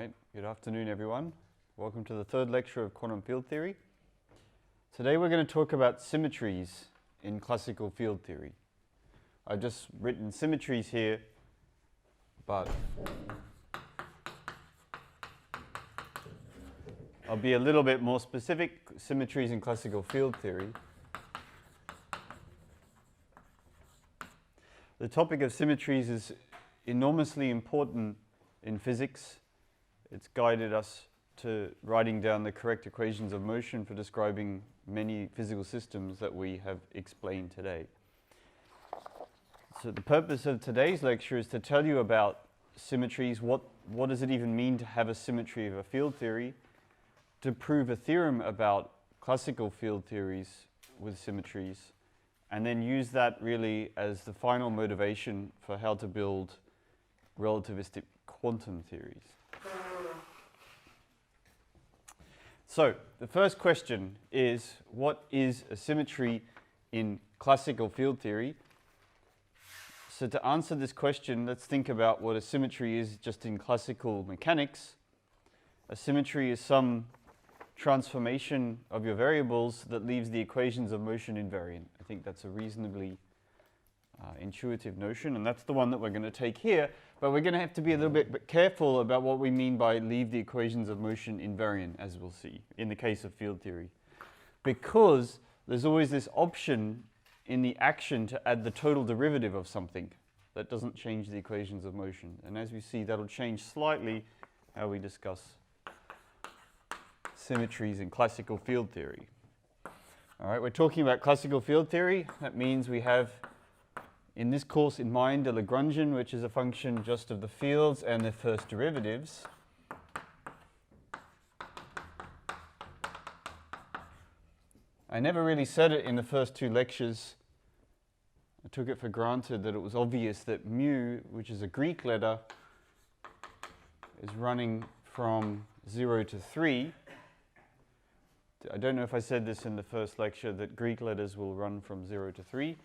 right, good afternoon everyone. Welcome to the third lecture of quantum field theory. Today we're going to talk about symmetries in classical field theory. I've just written symmetries here, but I'll be a little bit more specific. Symmetries in classical field theory. The topic of symmetries is enormously important in physics. It's guided us to writing down the correct equations of motion for describing many physical systems that we have explained today. So the purpose of today's lecture is to tell you about symmetries. What does it even mean to have a symmetry of a field theory? To prove a theorem about classical field theories with symmetries, and then use that really as the final motivation for how to build relativistic quantum theories. So the first question is, what is a symmetry in classical field theory? So to answer this question, let's think about what a symmetry is just in classical mechanics. A symmetry is some transformation of your variables that leaves the equations of motion invariant. I think that's a reasonably intuitive notion, and that's the one that we're going to take here. But we're going to have to be a little bit careful about what we mean by leave the equations of motion invariant, as we'll see in the case of field theory. Because there's always this option in the action to add the total derivative of something. That doesn't change the equations of motion. And as we see, that'll change slightly how we discuss symmetries in classical field theory. All right, we're talking about classical field theory. That means we have, in this course in mind, a Lagrangian, which is a function just of the fields and their first derivatives. I never really said it in the first two lectures. I took it for granted that it was obvious that mu, which is a Greek letter, is running from 0 to 3. I don't know if I said this in the first lecture, that Greek letters will run from 0 to 3.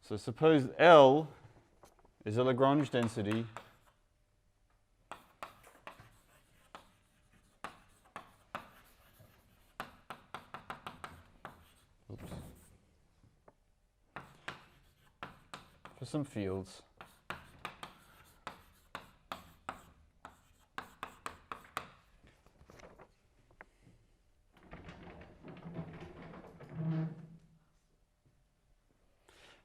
So suppose L is a Lagrange density for some fields.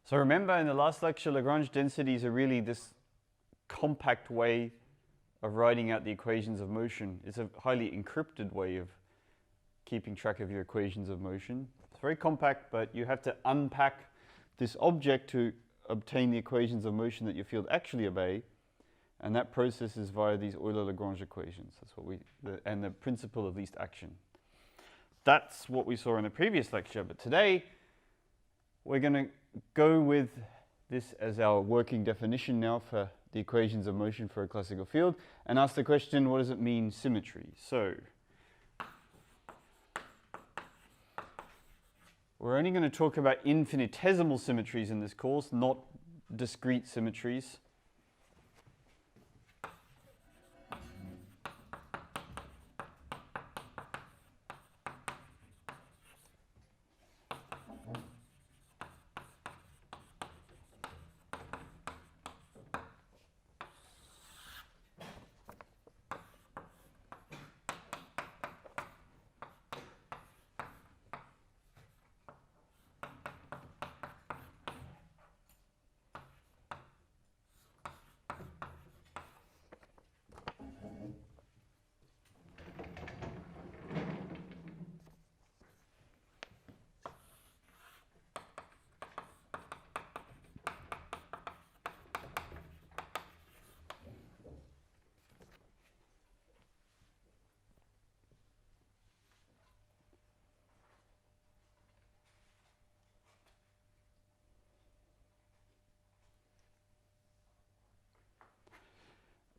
So remember, in the last lecture, Lagrange densities are really this compact way of writing out the equations of motion. It's a highly encrypted way of keeping track of your equations of motion. It's very compact, but you have to unpack this object to obtain the equations of motion that your field actually obey, and that process is via these Euler-Lagrange equations. That's what and the principle of least action. That's what we saw in the previous lecture, but today we're going to go with this as our working definition now for the equations of motion for a classical field, and ask the question, what does it mean, symmetry? So we're only going to talk about infinitesimal symmetries in this course, not discrete symmetries.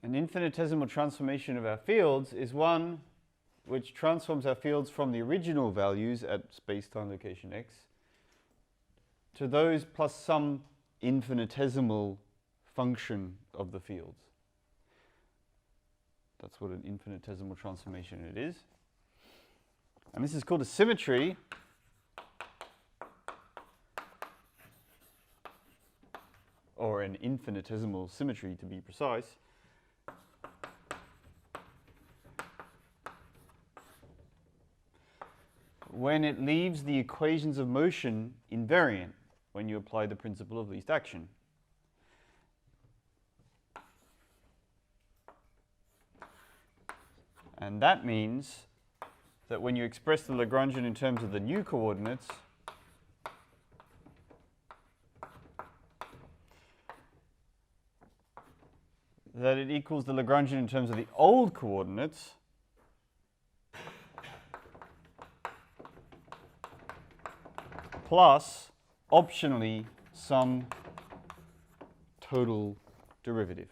An infinitesimal transformation of our fields is one which transforms our fields from the original values at space-time location x to those plus some infinitesimal function of the fields. That's what an infinitesimal transformation it is. And this is called a symmetry. Or an infinitesimal symmetry, to be precise. When it leaves the equations of motion invariant when you apply the principle of least action. And that means that when you express the Lagrangian in terms of the new coordinates, that it equals the Lagrangian in terms of the old coordinates plus, optionally, some total derivative.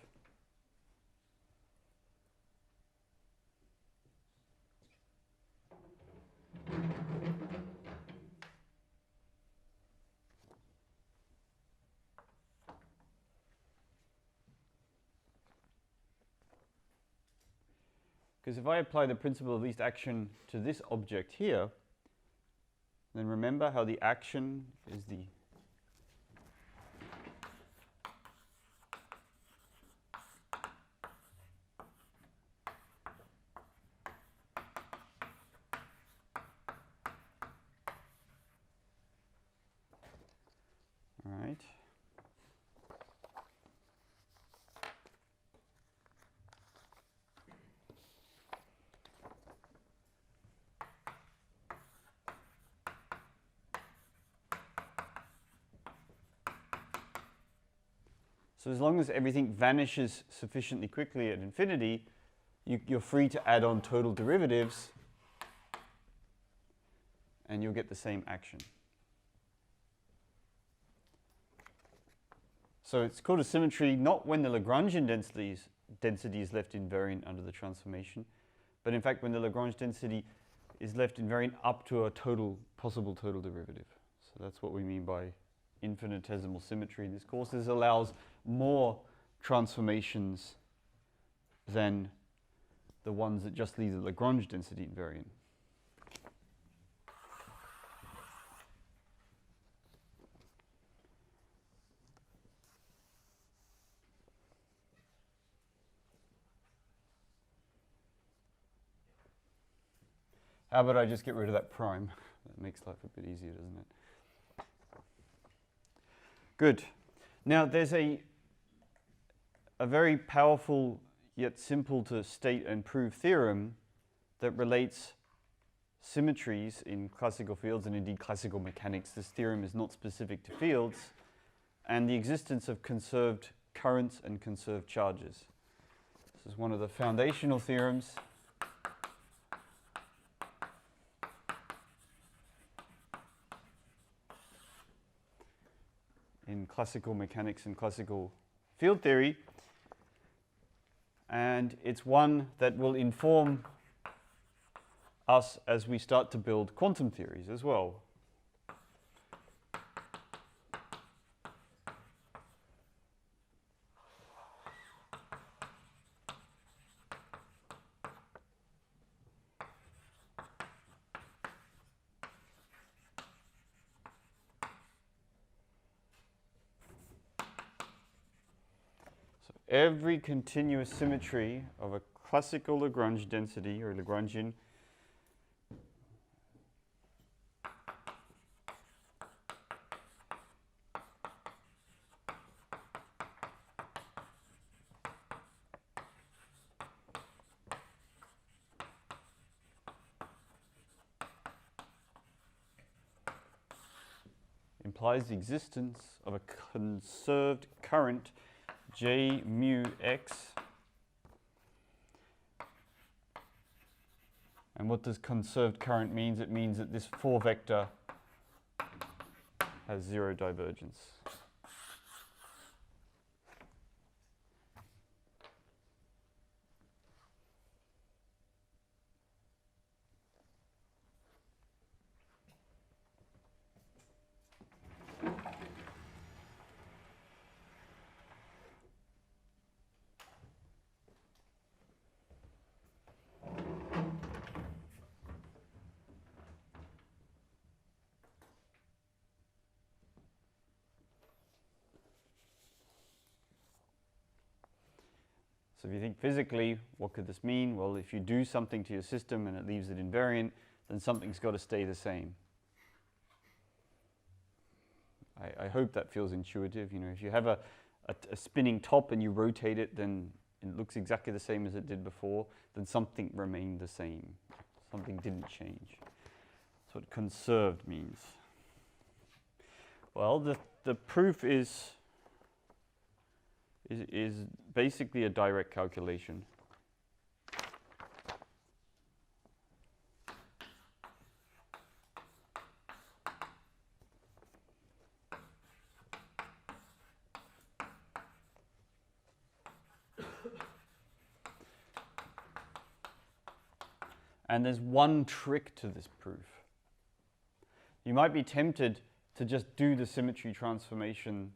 Because if I apply the principle of least action to this object here, then remember how the action is the right. So as long as everything vanishes sufficiently quickly at infinity, you're free to add on total derivatives and you'll get the same action. So it's called a symmetry not when the Lagrangian density is left invariant under the transformation, but in fact when the Lagrange density is left invariant up to a possible total derivative. So that's what we mean by infinitesimal symmetry in this course. This allows more transformations than the ones that just leave the Lagrange density invariant. How about I just get rid of that prime? That makes life a bit easier, doesn't it? Good. Now there's a very powerful yet simple to state and prove theorem that relates symmetries in classical fields and indeed classical mechanics. This theorem is not specific to fields, and the existence of conserved currents and conserved charges. This is one of the foundational theorems. In classical mechanics and classical field theory, and it's one that will inform us as we start to build quantum theories as well. Every continuous symmetry of a classical Lagrange density or Lagrangian implies the existence of a conserved current J mu x. And what does conserved current mean? It means that this 4 vector has 0 divergence. So if you think physically, what could this mean? Well, if you do something to your system and it leaves it invariant, then something's got to stay the same. I hope that feels intuitive. You know, if you have a spinning top and you rotate it, then it looks exactly the same as it did before, then something remained the same. Something didn't change. That's what conserved means. Well, the proof is basically a direct calculation. And there's one trick to this proof. You might be tempted to just do the symmetry transformation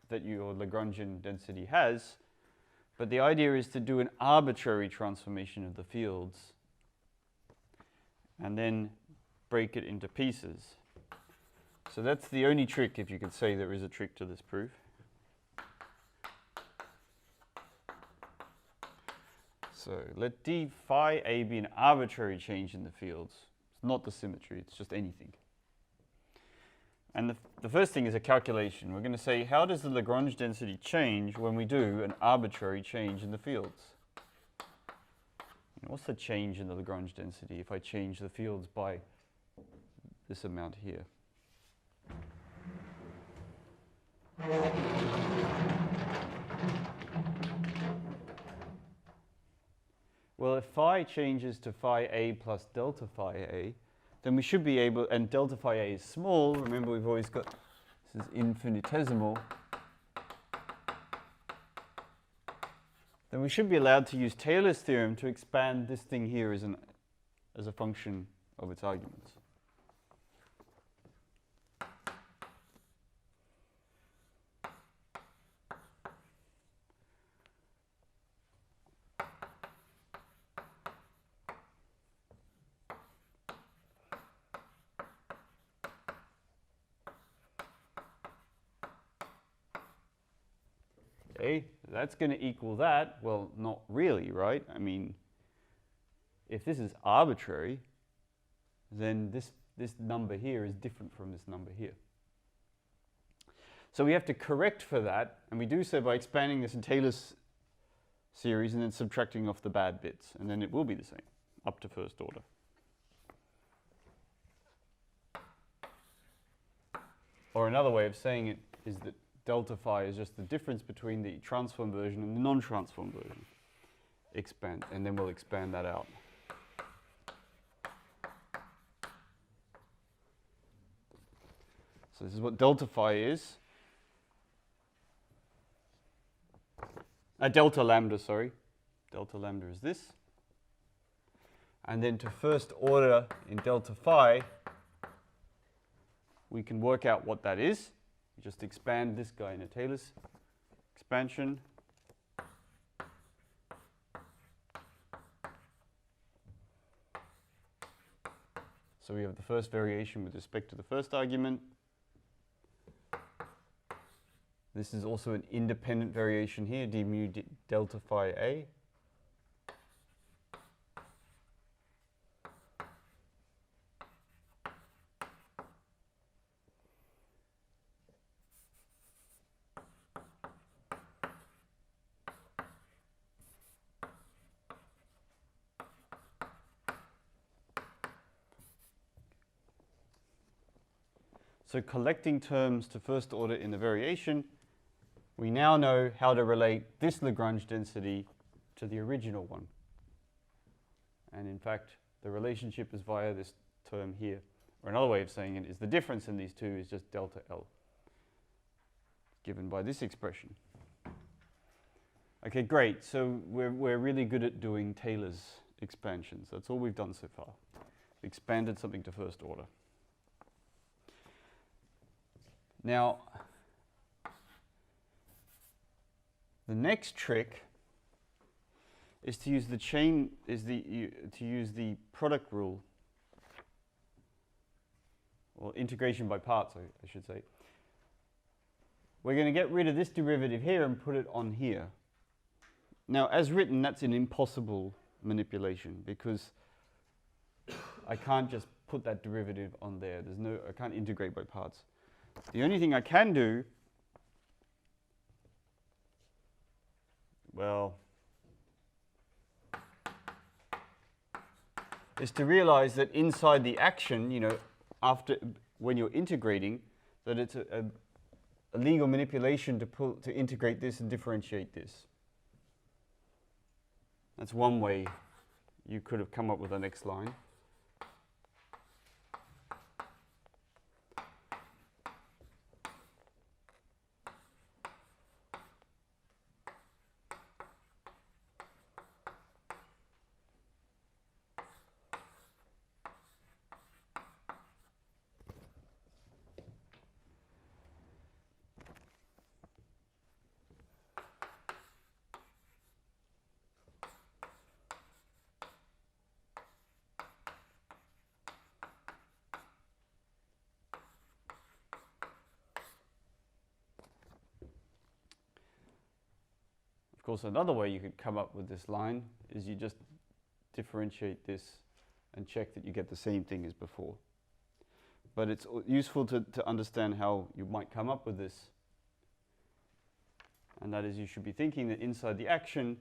that your Lagrangian density has, but the idea is to do an arbitrary transformation of the fields and then break it into pieces. So that's the only trick, if you could say there is a trick to this proof. So let d phi a be an arbitrary change in the fields. It's not the symmetry, it's just anything. And the first thing is a calculation. We're going to say, how does the Lagrange density change when we do an arbitrary change in the fields? What's the change in the Lagrange density if I change the fields by this amount here? Well, if phi changes to phi a plus delta phi a, then we should be able, and delta phi a is small, remember we've always got, this is infinitesimal, then we should be allowed to use Taylor's theorem to expand this thing here as a function of its arguments. Okay, that's going to equal that. Well, not really, right? I mean, if this is arbitrary, then this number here is different from this number here. So we have to correct for that, and we do so by expanding this in Taylor's series and then subtracting off the bad bits, and then it will be the same, up to first order. Or another way of saying it is that delta phi is just the difference between the transform version and the non-transform version. Expand, and then we'll expand that out. So this is what delta phi is. Delta lambda, sorry. Delta lambda is this. And then to first order in delta phi, we can work out what that is. You just expand this guy in a Taylor's expansion. So we have the first variation with respect to the first argument. This is also an independent variation here, d mu delta phi a. So collecting terms to first order in the variation, we now know how to relate this Lagrange density to the original one. And in fact, the relationship is via this term here. Or another way of saying it is the difference in these two is just delta L, given by this expression. Okay, great. So we're really good at doing Taylor's expansions. That's all we've done so far. We expanded something to first order. Now, the next trick is to use the product rule, or integration by parts, I should say. We're going to get rid of this derivative here and put it on here. Now, as written, that's an impossible manipulation because I can't just put that derivative on there. I can't integrate by parts. The only thing I can do, well, is to realize that inside the action, when you're integrating, that it's a legal manipulation to integrate this and differentiate this. That's one way you could have come up with the next line. Of course, another way you could come up with this line is you just differentiate this and check that you get the same thing as before. But it's useful to understand how you might come up with this. And that is, you should be thinking that inside the action,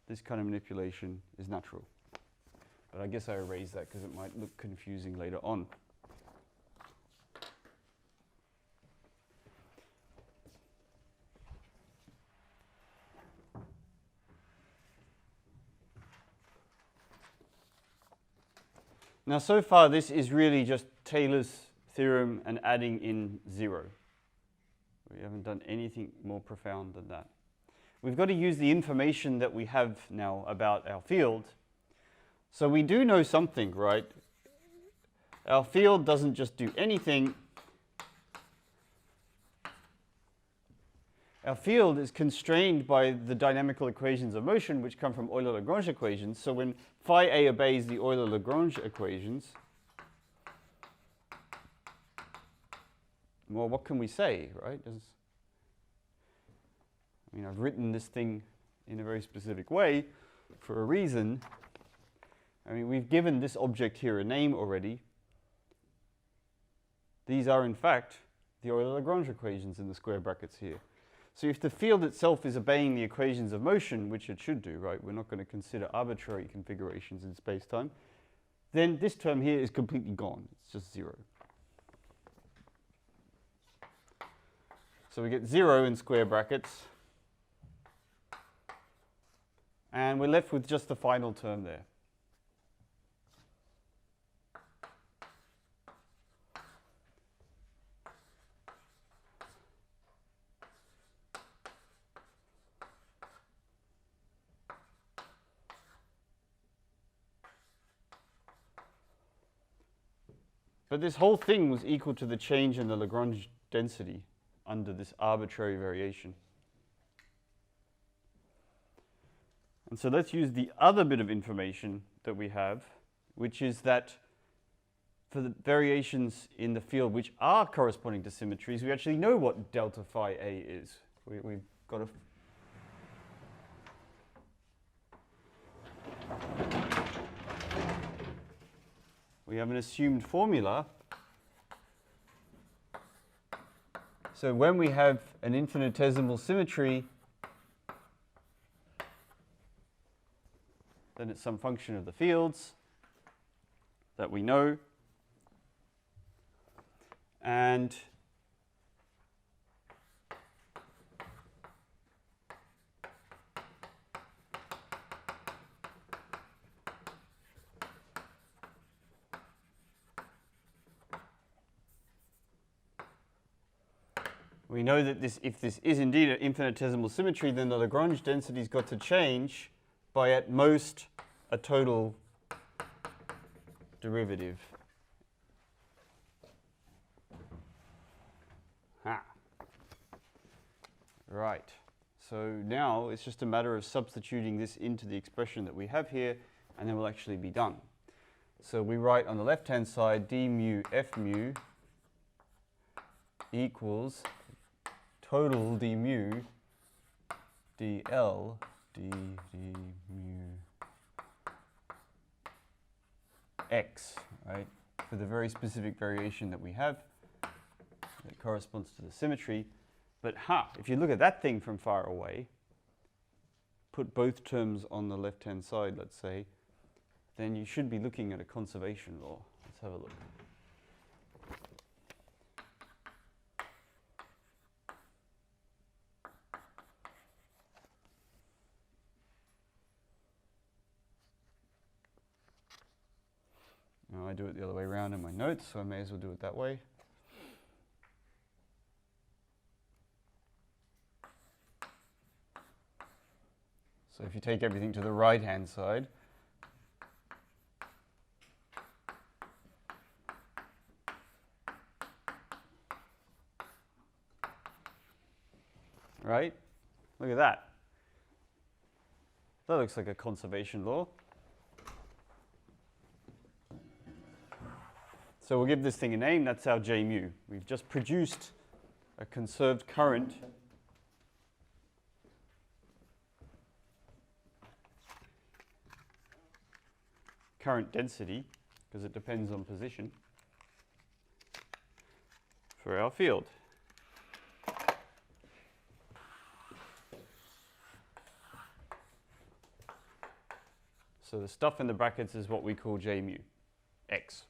this kind of manipulation is natural. But I guess I erased that because it might look confusing later on. Now, so far, this is really just Taylor's theorem and adding in 0. We haven't done anything more profound than that. We've got to use the information that we have now about our field. So we do know something, right? Our field doesn't just do anything. Our field is constrained by the dynamical equations of motion, which come from Euler-Lagrange equations. So when phi a obeys the Euler-Lagrange equations, well, what can we say, right? I've written this thing in a very specific way for a reason. We've given this object here a name already. These are, in fact, the Euler-Lagrange equations in the square brackets here. So if the field itself is obeying the equations of motion, which it should do, right? We're not going to consider arbitrary configurations in space-time. Then this term here is completely gone. It's just 0. So we get 0 in square brackets. And we're left with just the final term there. But this whole thing was equal to the change in the Lagrange density under this arbitrary variation. And so let's use the other bit of information that we have, which is that for the variations in the field which are corresponding to symmetries, we actually know what delta phi a is. We've got a we have an assumed formula. So when we have an infinitesimal symmetry, then it's some function of the fields that we know. And we know that if this is indeed an infinitesimal symmetry, then the Lagrange density's got to change by at most a total derivative. Right. So now it's just a matter of substituting this into the expression that we have here, and then we'll actually be done. So we write on the left-hand side d mu f mu equals total d mu dl mu x, right? For the very specific variation that we have that corresponds to the symmetry. But if you look at that thing from far away, put both terms on the left-hand side, let's say, then you should be looking at a conservation law. Let's have a look. Now I do it the other way around in my notes, so I may as well do it that way. So if you take everything to the right-hand side, right? Look at that. That looks like a conservation law. So we'll give this thing a name. That's our J mu. We've just produced a conserved current density, because it depends on position, for our field. So the stuff in the brackets is what we call J mu x.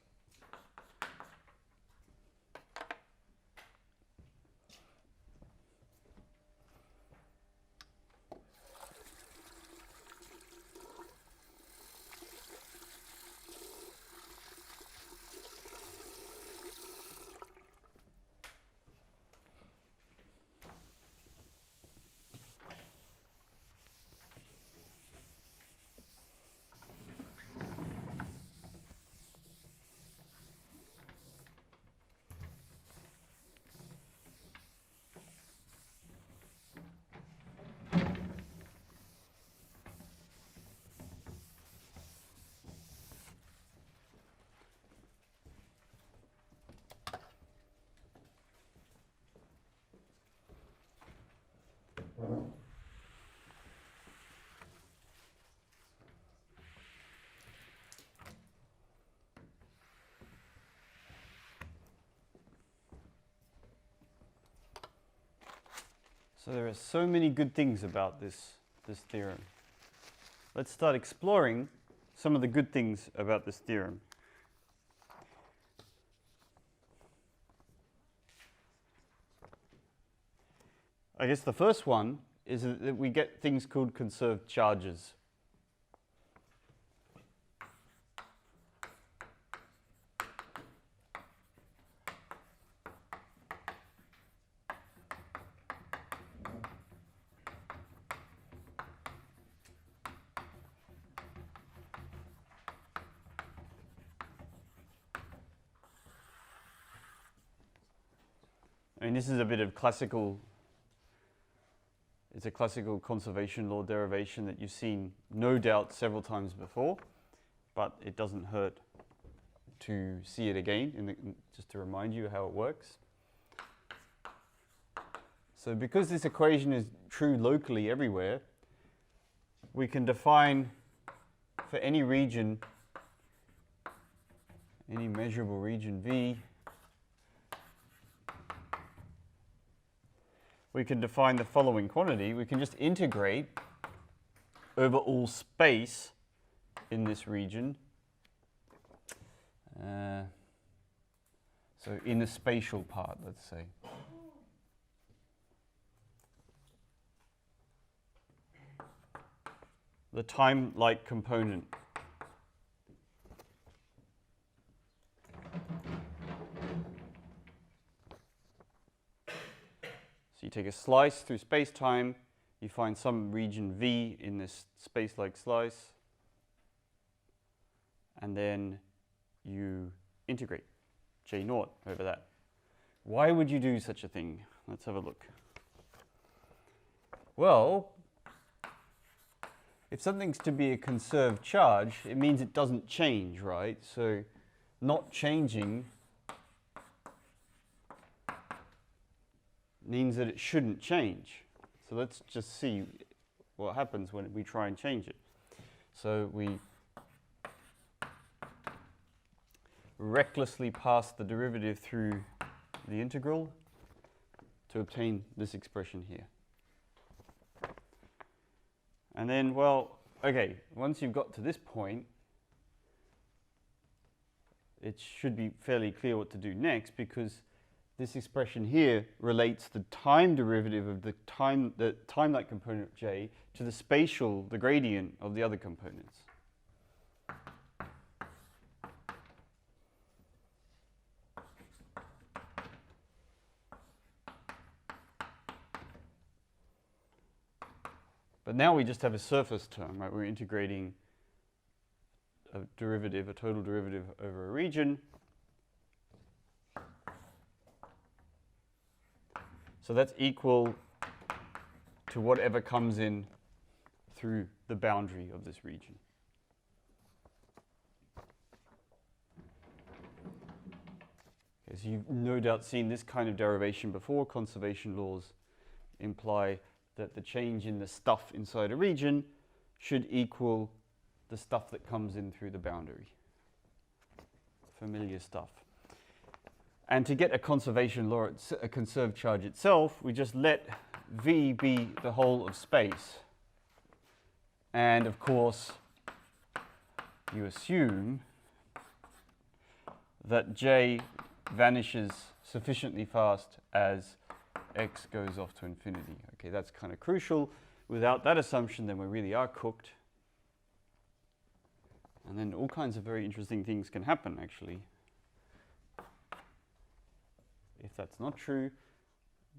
So there are so many good things about this theorem. Let's start exploring some of the good things about this theorem. I guess the first one is that we get things called conserved charges. I mean, this is a bit of classical, it's a classical conservation law derivation that you've seen, no doubt, several times before, but it doesn't hurt to see it again, just to remind you how it works. So because this equation is true locally everywhere, we can define for any region, any measurable region V, we can define the following quantity. We can just integrate over all space in this region. So in the spatial part, let's say. The time-like component. So you take a slice through space-time, you find some region V in this space-like slice, and then you integrate J naught over that. Why would you do such a thing? Let's have a look. Well, if something's to be a conserved charge, it means it doesn't change, right? So not changing means that it shouldn't change. So let's just see what happens when we try and change it. So we recklessly pass the derivative through the integral to obtain this expression here. And then, well, okay, once you've got to this point, it should be fairly clear what to do next, because this expression here relates the time derivative of the time-like component of j to the spatial, the gradient of the other components. But now we just have a surface term, right? We're integrating a derivative, a total derivative over a region. So that's equal to whatever comes in through the boundary of this region. Okay, so you've no doubt seen this kind of derivation before. Conservation laws imply that the change in the stuff inside a region should equal the stuff that comes in through the boundary. Familiar stuff. And to get a conservation law, a conserved charge itself, we just let V be the whole of space. And of course, you assume that J vanishes sufficiently fast as x goes off to infinity. Okay, that's kind of crucial. Without that assumption, then we really are cooked. And then all kinds of very interesting things can happen, actually, if that's not true.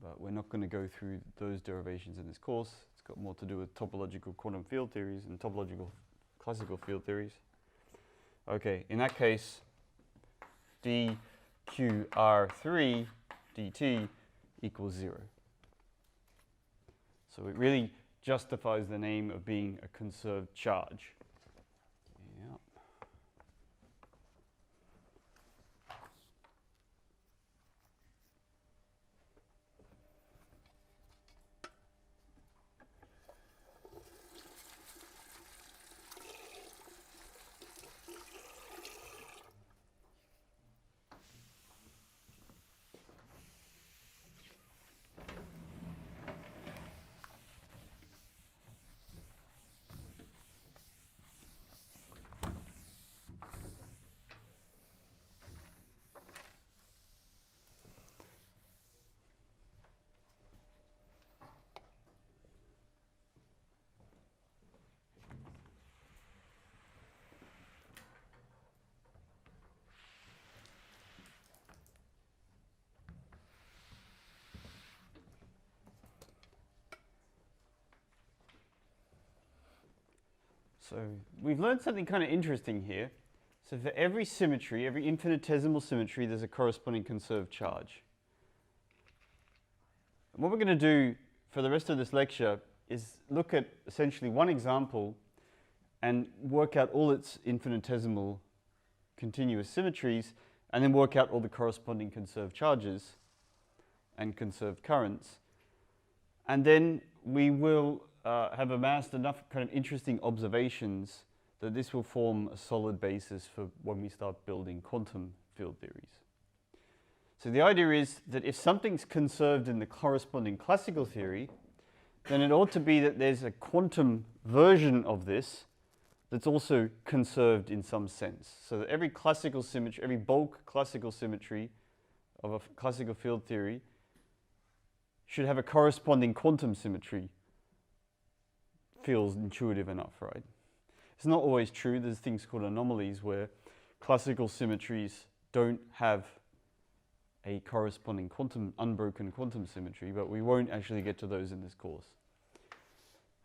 But we're not going to go through those derivations in this course. It's got more to do with topological quantum field theories and topological classical field theories. Okay, in that case, dqr3 dt equals 0. So it really justifies the name of being a conserved charge. Yep. So we've learned something kind of interesting here. So for every symmetry, every infinitesimal symmetry, there's a corresponding conserved charge. And what we're going to do for the rest of this lecture is look at essentially one example and work out all its infinitesimal continuous symmetries, and then work out all the corresponding conserved charges and conserved currents. And then we will have amassed enough kind of interesting observations that this will form a solid basis for when we start building quantum field theories. So the idea is that if something's conserved in the corresponding classical theory, then it ought to be that there's a quantum version of this that's also conserved in some sense. So that every classical symmetry, every bulk classical symmetry of a classical field theory should have a corresponding quantum symmetry. Feels intuitive enough, right? It's not always true. There's things called anomalies where classical symmetries don't have a corresponding unbroken quantum symmetry, but we won't actually get to those in this course.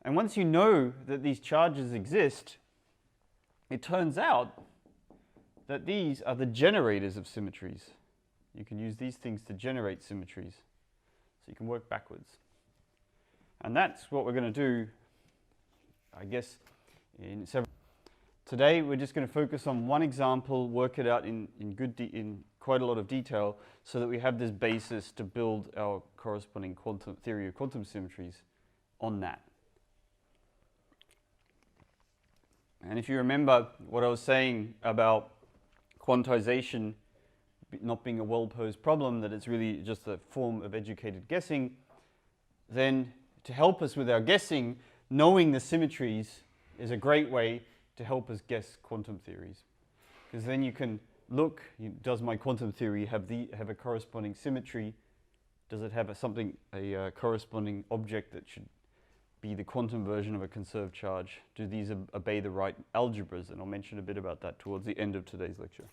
And once you know that these charges exist, it turns out that these are the generators of symmetries. You can use these things to generate symmetries. So you can work backwards. And that's what we're going to do, I guess, in several. Today we're just going to focus on one example, work it out in quite a lot of detail, so that we have this basis to build our corresponding quantum theory of quantum symmetries on that. And if you remember what I was saying about quantization not being a well-posed problem, that it's really just a form of educated guessing, then to help us with our guessing, knowing the symmetries is a great way to help us guess quantum theories. Because then you can look, does my quantum theory have a corresponding symmetry? Does it have a corresponding object that should be the quantum version of a conserved charge? Do these obey the right algebras? And I'll mention a bit about that towards the end of today's lecture.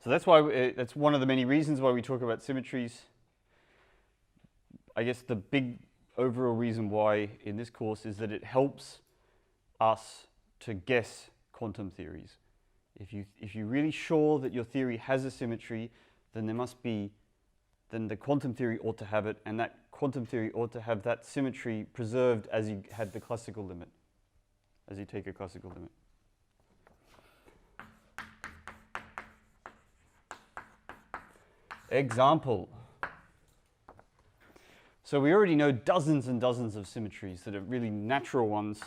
So that's why that's one of the many reasons why we talk about symmetries. I guess the big overall reason why in this course is that it helps us to guess quantum theories. If you're really sure that your theory has a symmetry, then then the quantum theory ought to have it, and that quantum theory ought to have that symmetry preserved as you had the classical limit, as you take a classical limit. Example. So we already know dozens and dozens of symmetries that are really natural ones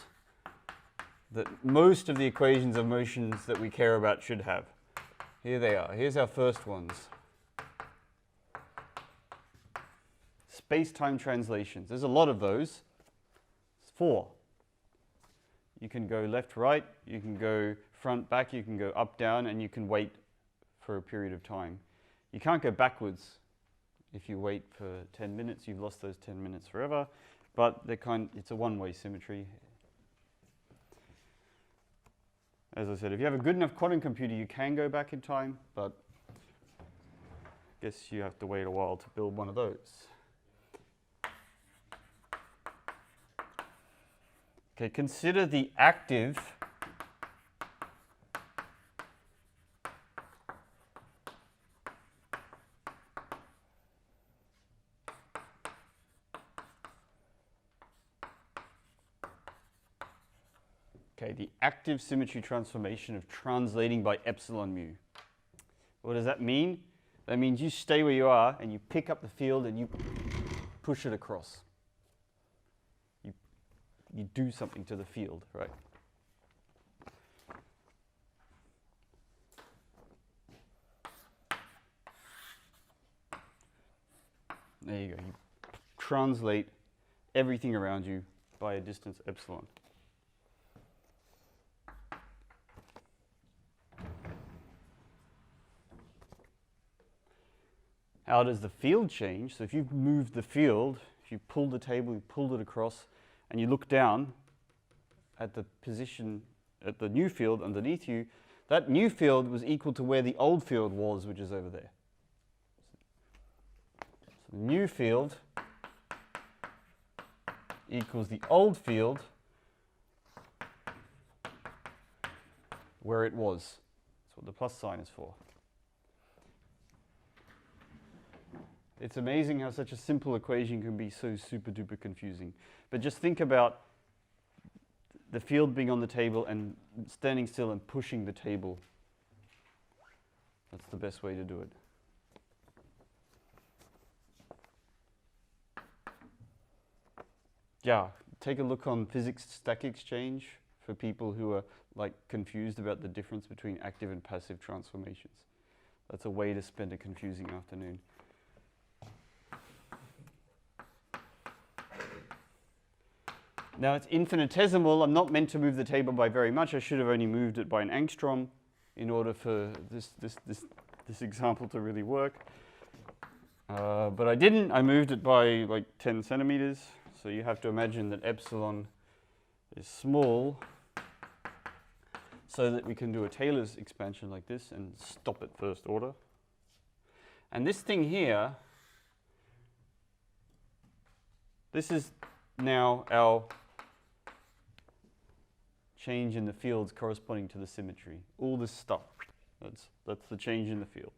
that most of the equations of motions that we care about should have. Here they are. Here's our first ones. Space-time translations. There's a lot of those. It's 4. You can go left, right, you can go front, back, you can go up, down, and you can wait for a period of time. You can't go backwards. If you wait for 10 minutes, you've lost those 10 minutes forever, but it's a one-way symmetry. As I said, if you have a good enough quantum computer, you can go back in time, but I guess you have to wait a while to build one of those. Okay, consider the active the active symmetry transformation of translating by epsilon mu. What does that mean? That means you stay where you are and you pick up the field and you push it across. You do something to the field, right? There you go. You translate everything around you by a distance epsilon. How does the field change? So if you've moved the field, if you pulled the table, you pulled it across, and you look down at the position, at the new field underneath you, that new field was equal to where the old field was, which is over there. So the new field equals the old field where it was. That's what the plus sign is for. It's amazing how such a simple equation can be so super duper confusing. But just think about the field being on the table and standing still and pushing the table. That's the best way to do it. Yeah, take a look on physics stack exchange for people who are confused about the difference between active and passive transformations. That's a way to spend a confusing afternoon. Now it's infinitesimal. I'm not meant to move the table by very much. I should have only moved it by an angstrom in order for this example to really work. But I didn't. I moved it by 10 centimeters. So you have to imagine that epsilon is small so that we can do a Taylor's expansion like this and stop at first order. And this thing here, this is now our change in the fields corresponding to the symmetry. All this stuff, that's the change in the field.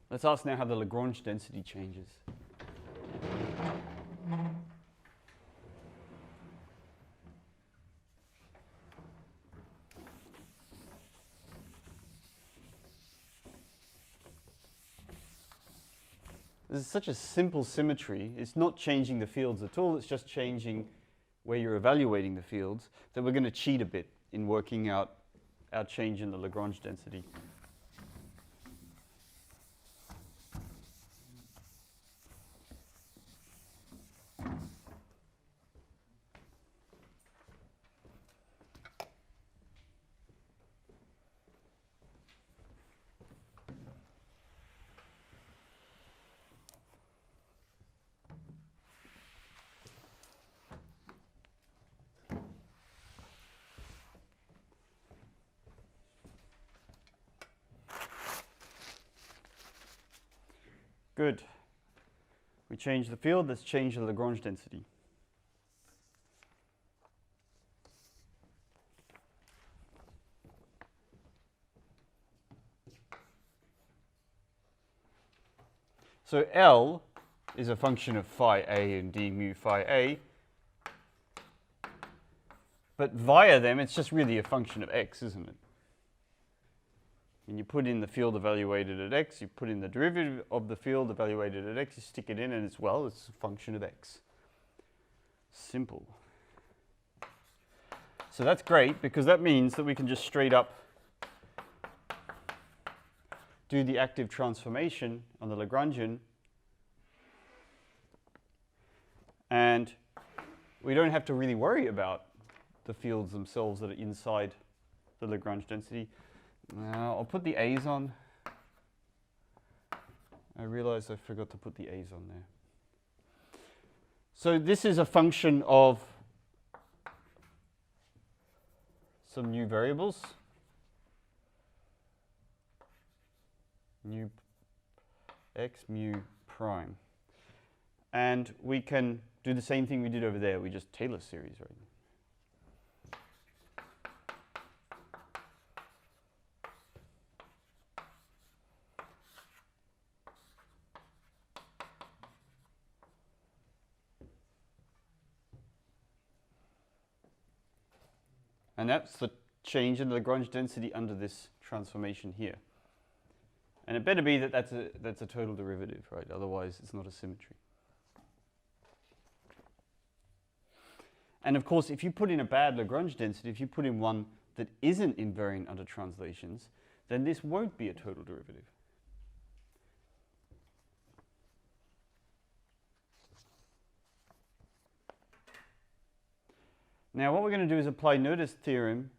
Let's ask now how the Lagrange density changes. This is such a simple symmetry. It's not changing the fields at all. It's just changing where you're evaluating the fields, that we're going to cheat a bit in working out our change in the Lagrange density. Good. We change the field, let's change the Lagrange density. So L is a function of phi A and d mu phi A. But via them, it's just really a function of x, isn't it? When you put in the field evaluated at x, you put in the derivative of the field evaluated at x, you stick it in, and it's a function of x. Simple. So that's great, because that means that we can just straight up do the active transformation on the Lagrangian, and we don't have to really worry about the fields themselves that are inside the Lagrange density. Now, I'll put the A's on. I realized I forgot to put the A's on there. So this is a function of some new variables. Mu x mu prime. And we can do the same thing we did over there. We just Taylor series, right? And that's the change in the Lagrange density under this transformation here. And it better be that that's a total derivative, right? Otherwise, it's not a symmetry. And of course, if you put in a bad Lagrange density, if you put in one that isn't invariant under translations, then this won't be a total derivative. Now what we're going to do is apply Noether's theorem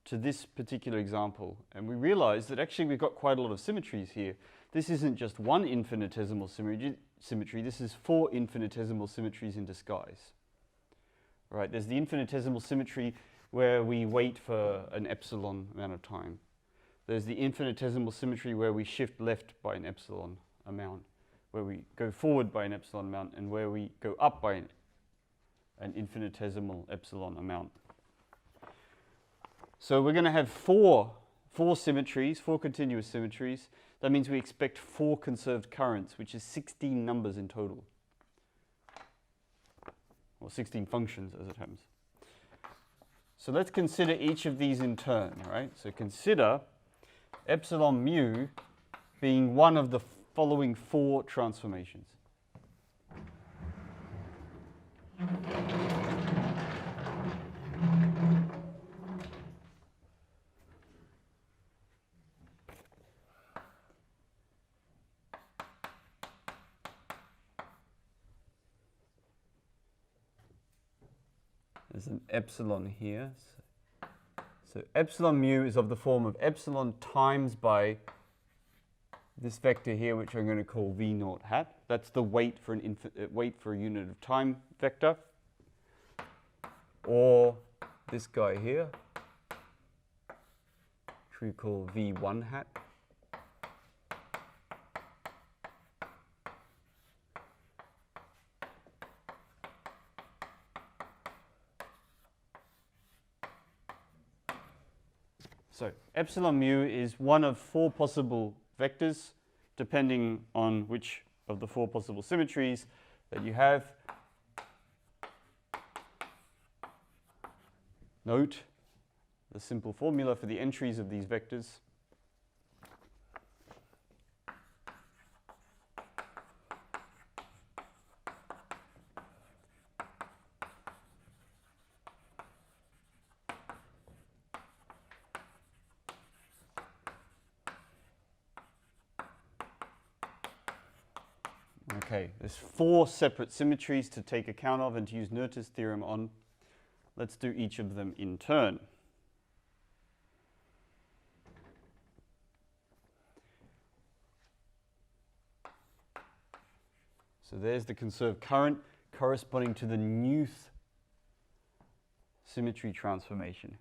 to this particular example. And we realize that actually we've got quite a lot of symmetries here. This isn't just one infinitesimal symmetry, this is 4 infinitesimal symmetries in disguise. Right, there's the infinitesimal symmetry where we wait for an epsilon amount of time. There's the infinitesimal symmetry where we shift left by an epsilon amount, where we go forward by an epsilon amount, and where we go up by an infinitesimal epsilon amount. So we're going to have four symmetries, 4 continuous symmetries. That means we expect 4 conserved currents, which is 16 numbers in total. Or 16 functions, as it happens. So let's consider each of these in turn, right? So consider epsilon mu being one of the following 4 transformations. There's an epsilon here. So epsilon mu is of the form of epsilon times by this vector here, which I'm going to call v naught hat. That's the weight for weight for a unit of time vector. Or this guy here, which we call v1 hat. So epsilon mu is one of 4 possible vectors, depending on which of the 4 possible symmetries that you have. Note the simple formula for the entries of these vectors. Okay, there's 4 separate symmetries to take account of and to use Noether's theorem on. Let's do each of them in turn. So there's the conserved current corresponding to the Newth symmetry transformation.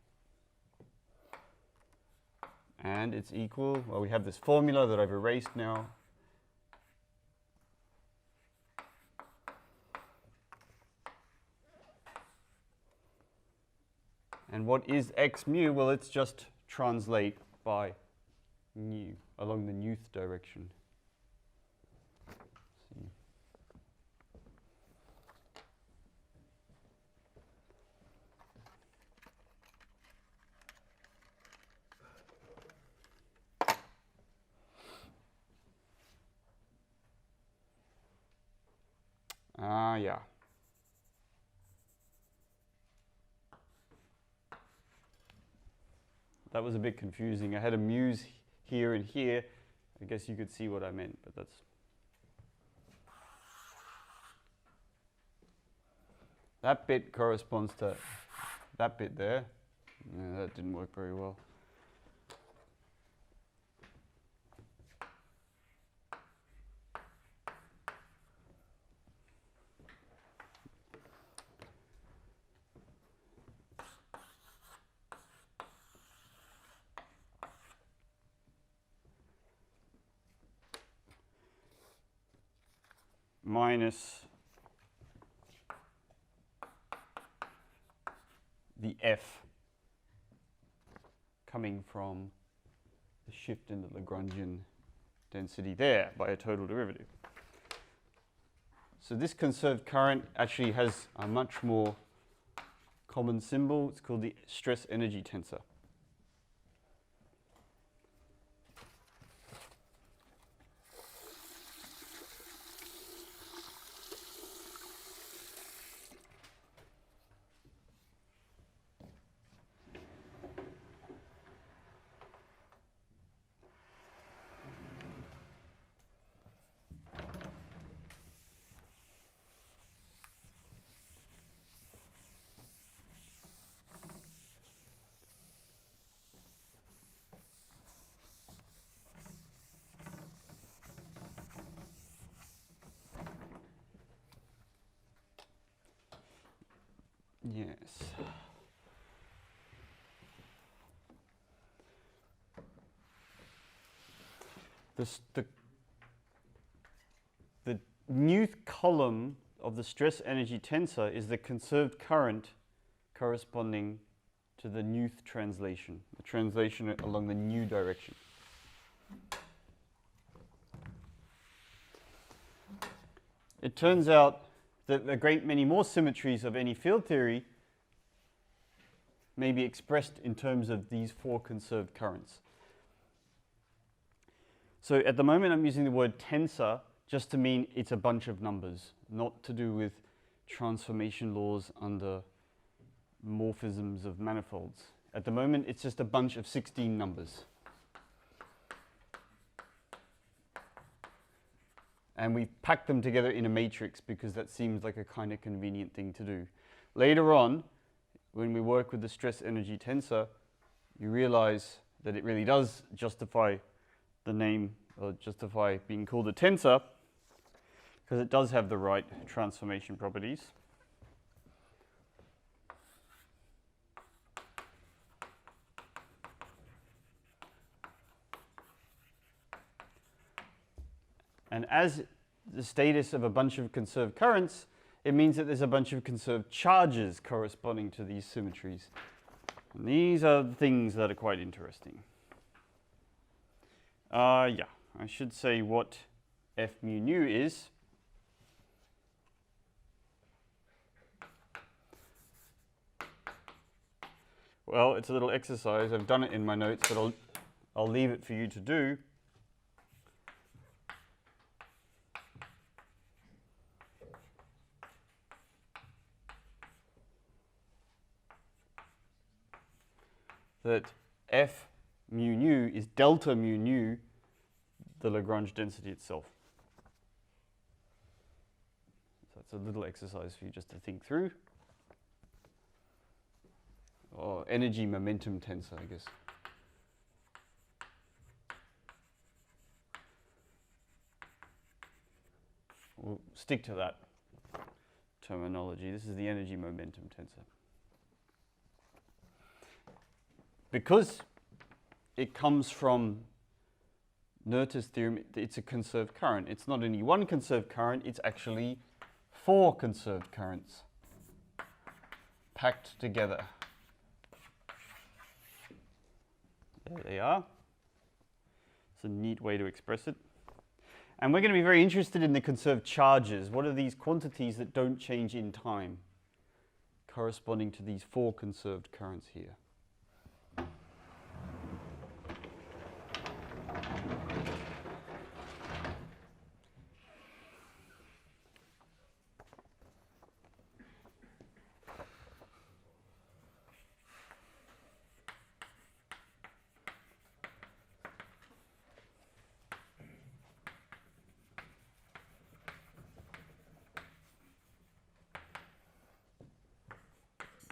And it's equal, well, we have this formula that I've erased now. And what is x mu? Well, it's just translate by nu along the Newth direction. See. Yeah. That was a bit confusing. I had a mu's here and here. I guess you could see what I meant, but that's... That bit corresponds to that bit there. Yeah, that didn't work very well. Minus the F coming from the shift in the Lagrangian density there by a total derivative. So this conserved current actually has a much more common symbol. It's called the stress energy tensor. Yes. The Newth column of the stress energy tensor is the conserved current corresponding to the Newth translation, the translation along the new direction. It turns out that a great many more symmetries of any field theory may be expressed in terms of these 4 conserved currents. So at the moment I'm using the word tensor just to mean it's a bunch of numbers, not to do with transformation laws under morphisms of manifolds. At the moment it's just a bunch of 16 numbers. And we pack them together in a matrix because that seems like a kind of convenient thing to do. Later on, when we work with the stress energy tensor, you realize that it really does justify the name, or justify being called a tensor, because it does have the right transformation properties. And as the status of a bunch of conserved currents, it means that there's a bunch of conserved charges corresponding to these symmetries. And these are the things that are quite interesting. Yeah, I should say what F mu nu is. Well, it's a little exercise. I've done it in my notes, but I'll leave it for you to do. That F mu nu is delta mu nu, the Lagrange density itself. Just a little exercise for you just to think through. Or energy momentum tensor, I guess. We'll stick to that terminology. This is the energy momentum tensor. Because it comes from Noether's theorem, it's a conserved current. It's not only one conserved current, it's actually 4 conserved currents packed together. There they are. It's a neat way to express it. And we're going to be very interested in the conserved charges. What are these quantities that don't change in time, corresponding to these 4 conserved currents here?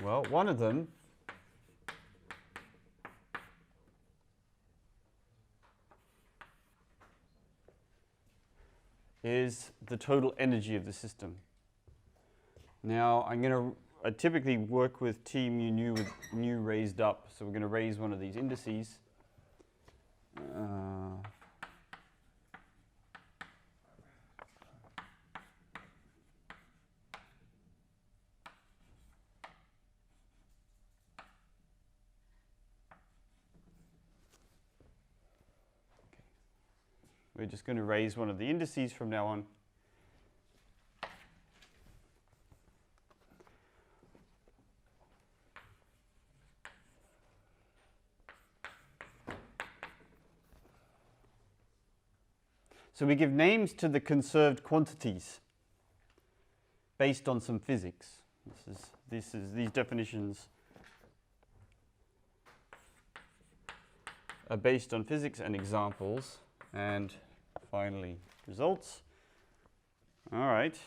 Well, one of them is the total energy of the system. Now, I typically work with T mu nu with nu raised up, so we're going to raise one of these indices. We're just going to raise one of the indices from now on. So we give names to the conserved quantities based on some physics. These definitions are based on physics and examples. And finally, results. All right.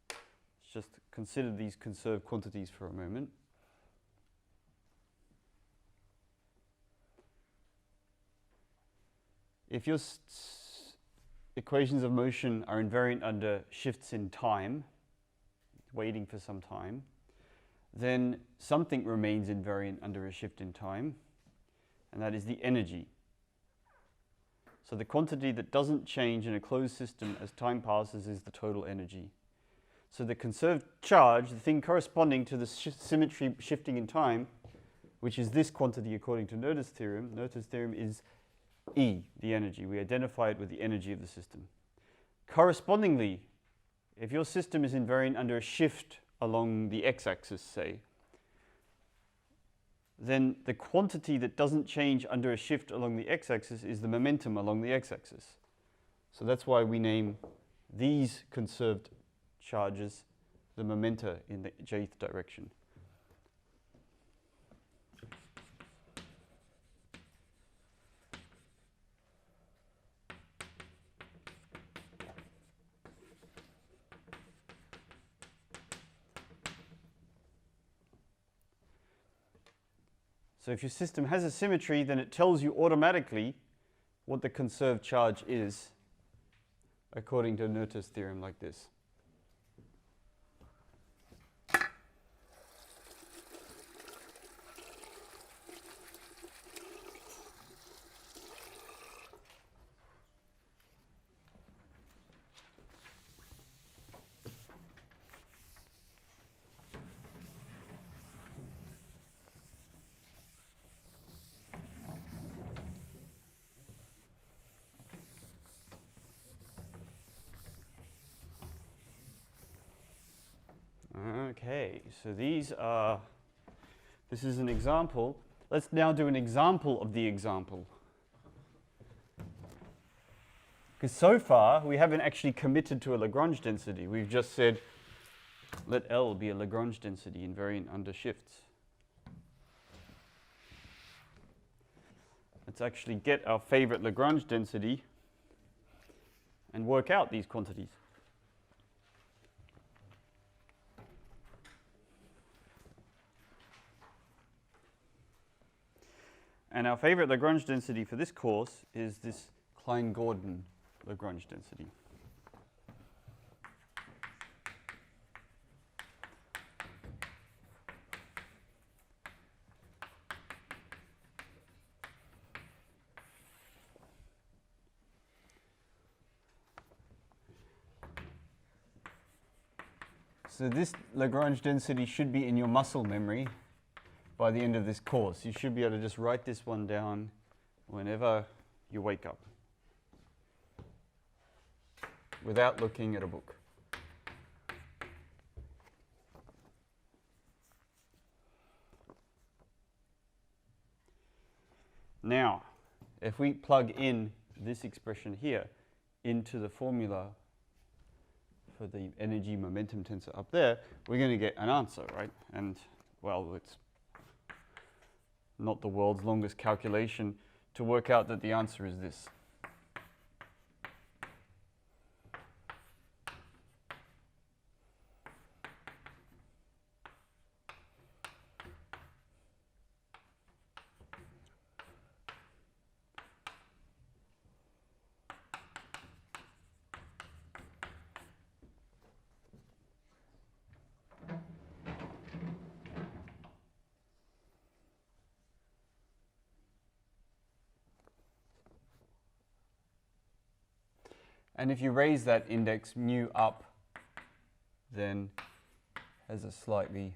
Let's just consider these conserved quantities for a moment. If your equations of motion are invariant under shifts in time, waiting for some time, then something remains invariant under a shift in time, and that is the energy. So the quantity that doesn't change in a closed system as time passes is the total energy. So the conserved charge, the thing corresponding to the symmetry shifting in time, which is this quantity according to Noether's theorem is E, the energy. We identify it with the energy of the system. Correspondingly, if your system is invariant under a shift along the x-axis, say, then the quantity that doesn't change under a shift along the x-axis is the momentum along the x-axis. So that's why we name these conserved charges the momenta in the jth direction. So if your system has a symmetry, then it tells you automatically what the conserved charge is according to Noether's theorem like this. Okay, so this is an example. Let's now do an example of the example. Because so far, we haven't actually committed to a Lagrange density. We've just said, let L be a Lagrange density invariant under shifts. Let's actually get our favorite Lagrange density and work out these quantities. And our favorite Lagrange density for this course is this Klein-Gordon Lagrange density. So this Lagrange density should be in your muscle memory by the end of this course. You should be able to just write this one down whenever you wake up without looking at a book. Now, if we plug in this expression here into the formula for the energy momentum tensor up there, we're going to get an answer, right? And, well, it's not the world's longest calculation to work out that the answer is this. And if you raise that index mu up, then has a slightly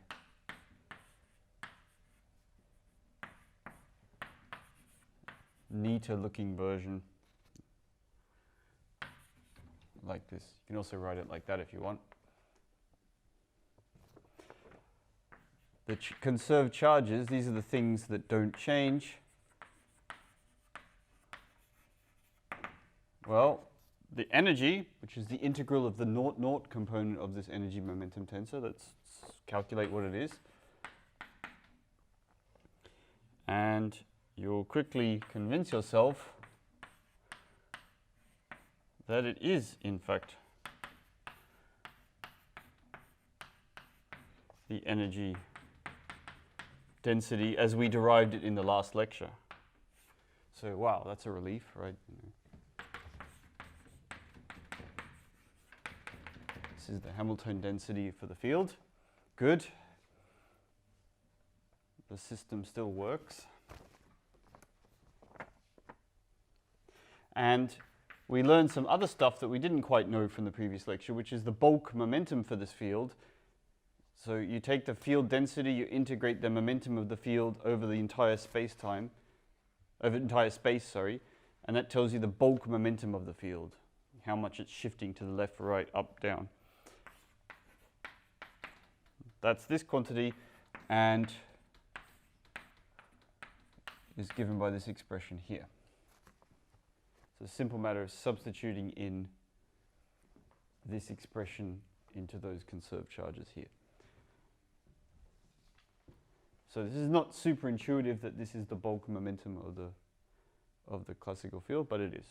neater looking version like this. You can also write it like that if you want. The conserved charges, these are the things that don't change. Well, the energy, which is the integral of the naught component of this energy momentum tensor, let's calculate what it is. And you'll quickly convince yourself that it is, in fact, the energy density as we derived it in the last lecture. So, wow, that's a relief, right? This is the Hamilton density for the field. Good. The system still works. And we learned some other stuff that we didn't quite know from the previous lecture, which is the bulk momentum for this field. So you take the field density, you integrate the momentum of the field over the entire space, and that tells you the bulk momentum of the field, how much it's shifting to the left, right, up, down. That's this quantity, and is given by this expression here. It's a simple matter of substituting in this expression into those conserved charges here. So this is not super intuitive that this is the bulk momentum of the classical field, but it is.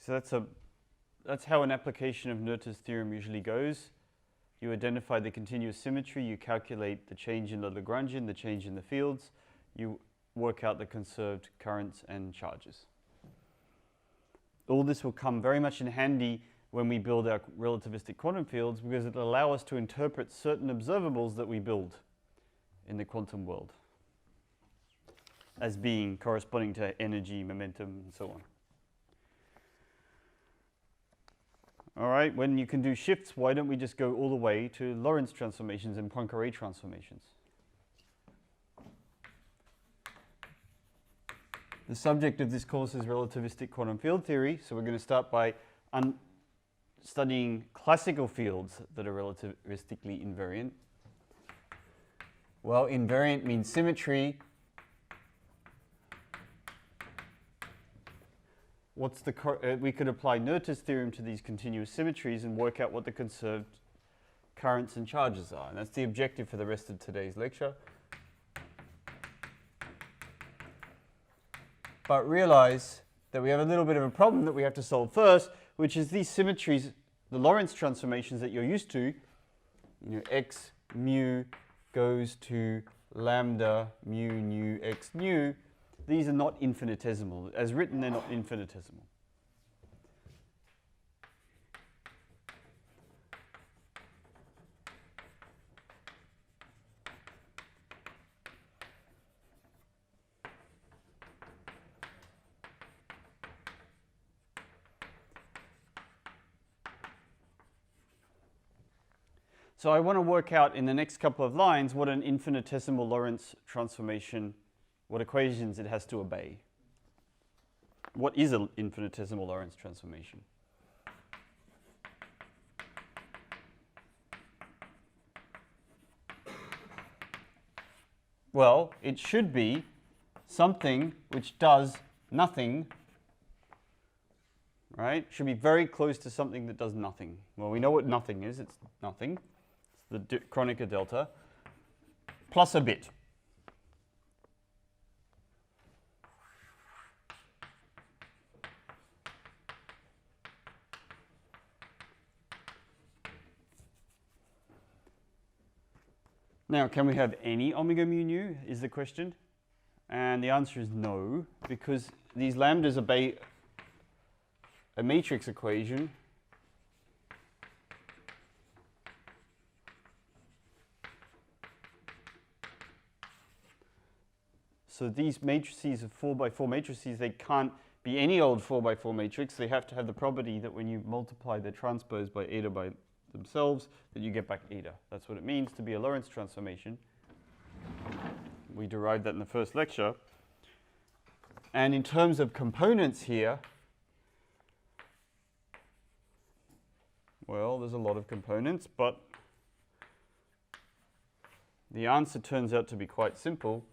So that's how an application of Noether's theorem usually goes. You identify the continuous symmetry, you calculate the change in the Lagrangian, the change in the fields, you work out the conserved currents and charges. All this will come very much in handy when we build our relativistic quantum fields, because it will allow us to interpret certain observables that we build in the quantum world as being corresponding to energy, momentum, and so on. All right, when you can do shifts, why don't we just go all the way to Lorentz transformations and Poincare transformations? The subject of this course is relativistic quantum field theory, so we're going to start by studying classical fields that are relativistically invariant. Well, invariant means symmetry. We could apply Noether's theorem to these continuous symmetries and work out what the conserved currents and charges are. And that's the objective for the rest of today's lecture. But realize that we have a little bit of a problem that we have to solve first, which is these symmetries, the Lorentz transformations that you're used to, x mu goes to lambda mu nu x nu, these are not infinitesimal. As written, they're not infinitesimal. So I want to work out in the next couple of lines what an infinitesimal Lorentz transformation, what equations it has to obey. What is an infinitesimal Lorentz transformation? Well, it should be something which does nothing, right? Should be very close to something that does nothing. Well, we know what nothing is. It's nothing. It's the Kronecker delta plus a bit. Now, can we have any omega mu nu is the question. And the answer is no, because these lambdas obey a matrix equation so these matrices of 4x4 matrices, they can't be any old 4x4 matrix. They have to have the property that when you multiply the transpose by eta by themselves, that you get back eta. That's what it means to be a Lorentz transformation. We derived that in the first lecture. And in terms of components here, well, there's a lot of components, but the answer turns out to be quite simple.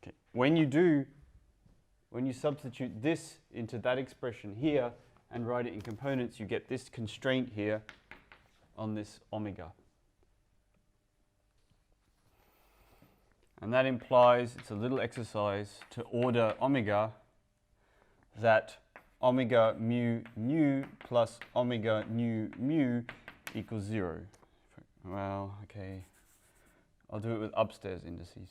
Okay. When you substitute this into that expression here and write it in components, you get this constraint here on this omega. And that implies, it's a little exercise to order omega, that omega mu nu plus omega nu mu equals 0. Well, okay, I'll do it with upstairs indices.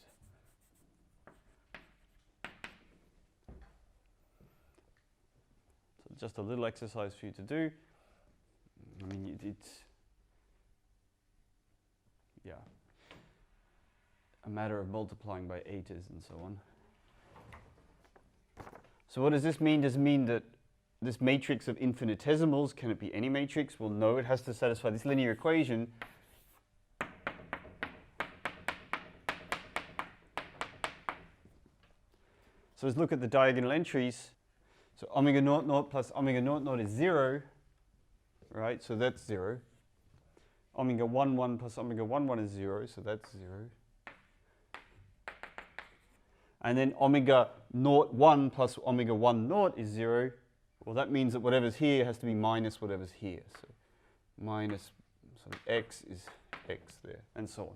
So just a little exercise for you to do. I mean, it's, yeah, a matter of multiplying by etas and so on. So what does this mean? Does it mean that this matrix of infinitesimals, can it be any matrix? Well, no, it has to satisfy this linear equation. So let's look at the diagonal entries. So omega naught naught plus omega naught naught is 0, right? So that's 0. Omega 1 1 plus omega 1 1 is 0, so that's 0. And then omega naught 1 plus omega 1 naught is 0. Well, that means that whatever's here has to be minus whatever's here. So minus, so x is x there, and so on.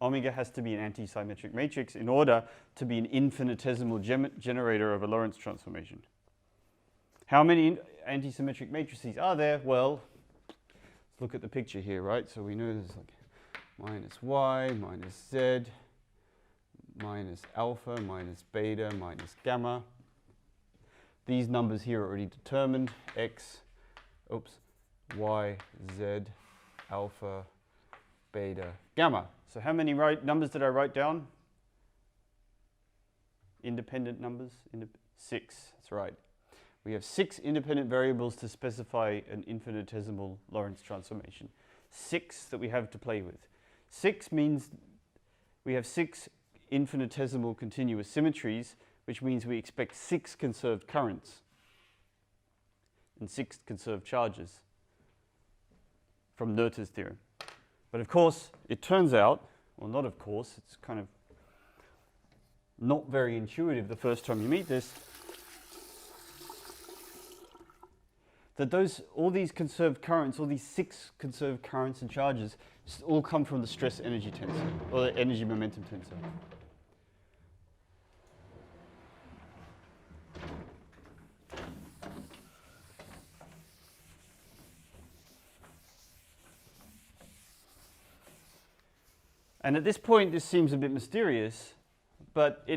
Omega has to be an anti-symmetric matrix in order to be an infinitesimal generator of a Lorentz transformation. How many anti-symmetric matrices are there? Well, let's look at the picture here, right? So we know there's like minus y, minus z, minus alpha minus beta minus gamma. These numbers here are already determined. X, Y, Z, alpha, beta, gamma. So how many numbers did I write down? Independent numbers? 6, that's right. We have 6 independent variables to specify an infinitesimal Lorentz transformation. 6 that we have to play with. 6 means we have 6 infinitesimal continuous symmetries, which means we expect 6 conserved currents and 6 conserved charges from Noether's theorem. But of course, it turns out, well, not of course, it's kind of not very intuitive the first time you meet this, that all these conserved currents, all these 6 conserved currents and charges, all come from the stress energy tensor, or the energy momentum tensor. And at this point, this seems a bit mysterious, but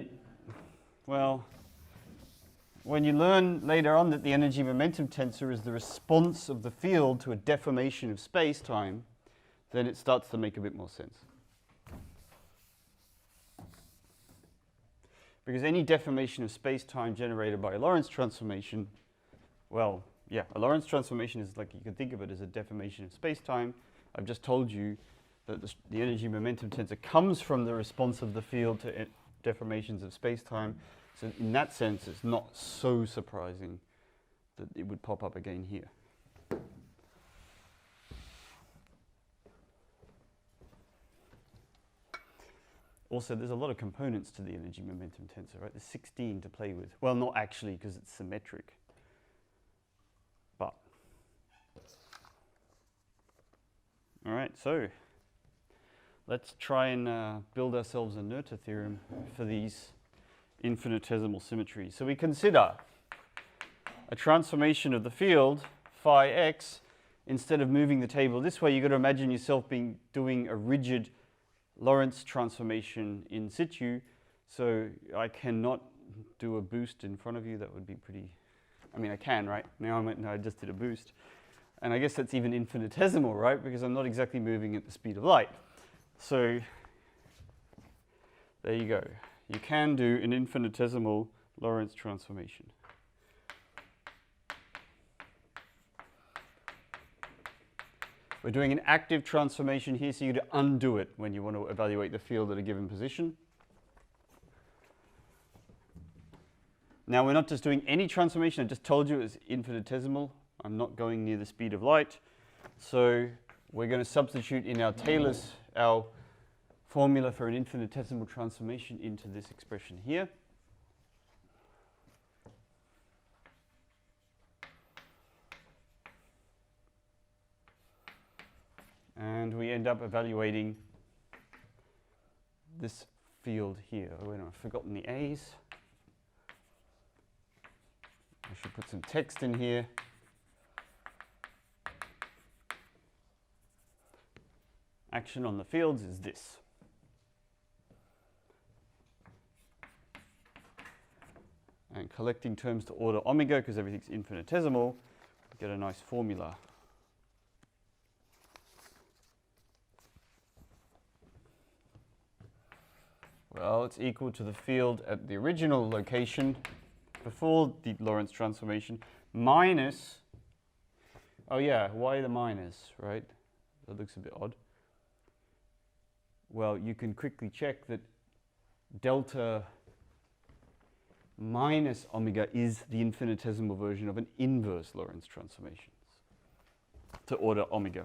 well, when you learn later on that the energy momentum tensor is the response of the field to a deformation of space-time, then it starts to make a bit more sense. Because any deformation of space-time generated by a Lorentz transformation, well, yeah, a Lorentz transformation is like, you can think of it as a deformation of space-time. I've just told you that the energy momentum tensor comes from the response of the field to deformations of space-time. So in that sense, it's not so surprising that it would pop up again here. Also, there's a lot of components to the energy momentum tensor, right? There's 16 to play with. Well, not actually, because it's symmetric. But. All right, so let's try and build ourselves a Noether theorem for these infinitesimal symmetries. So we consider a transformation of the field, phi x. Instead of moving the table this way, you've got to imagine yourself doing a rigid Lorentz transformation in situ. So I cannot do a boost in front of you. That would be pretty, I mean, I can, right? Now I just did a boost. And I guess that's even infinitesimal, right? Because I'm not exactly moving at the speed of light. So there you go. You can do an infinitesimal Lorentz transformation. We're doing an active transformation here, so you to undo it when you want to evaluate the field at a given position. Now we're not just doing any transformation. I just told you it's infinitesimal. I'm not going near the speed of light. So we're going to substitute in our Taylor's, our formula for an infinitesimal transformation into this expression here. And we end up evaluating this field here. Oh, wait, I've forgotten the A's. I should put some text in here. Action on the fields is this. And collecting terms to order omega, because everything's infinitesimal, we get a nice formula. Well, it's equal to the field at the original location before the Lorentz transformation minus, oh yeah, why the minus, right? That looks a bit odd. Well, you can quickly check that delta minus omega is the infinitesimal version of an inverse Lorentz transformation to order omega.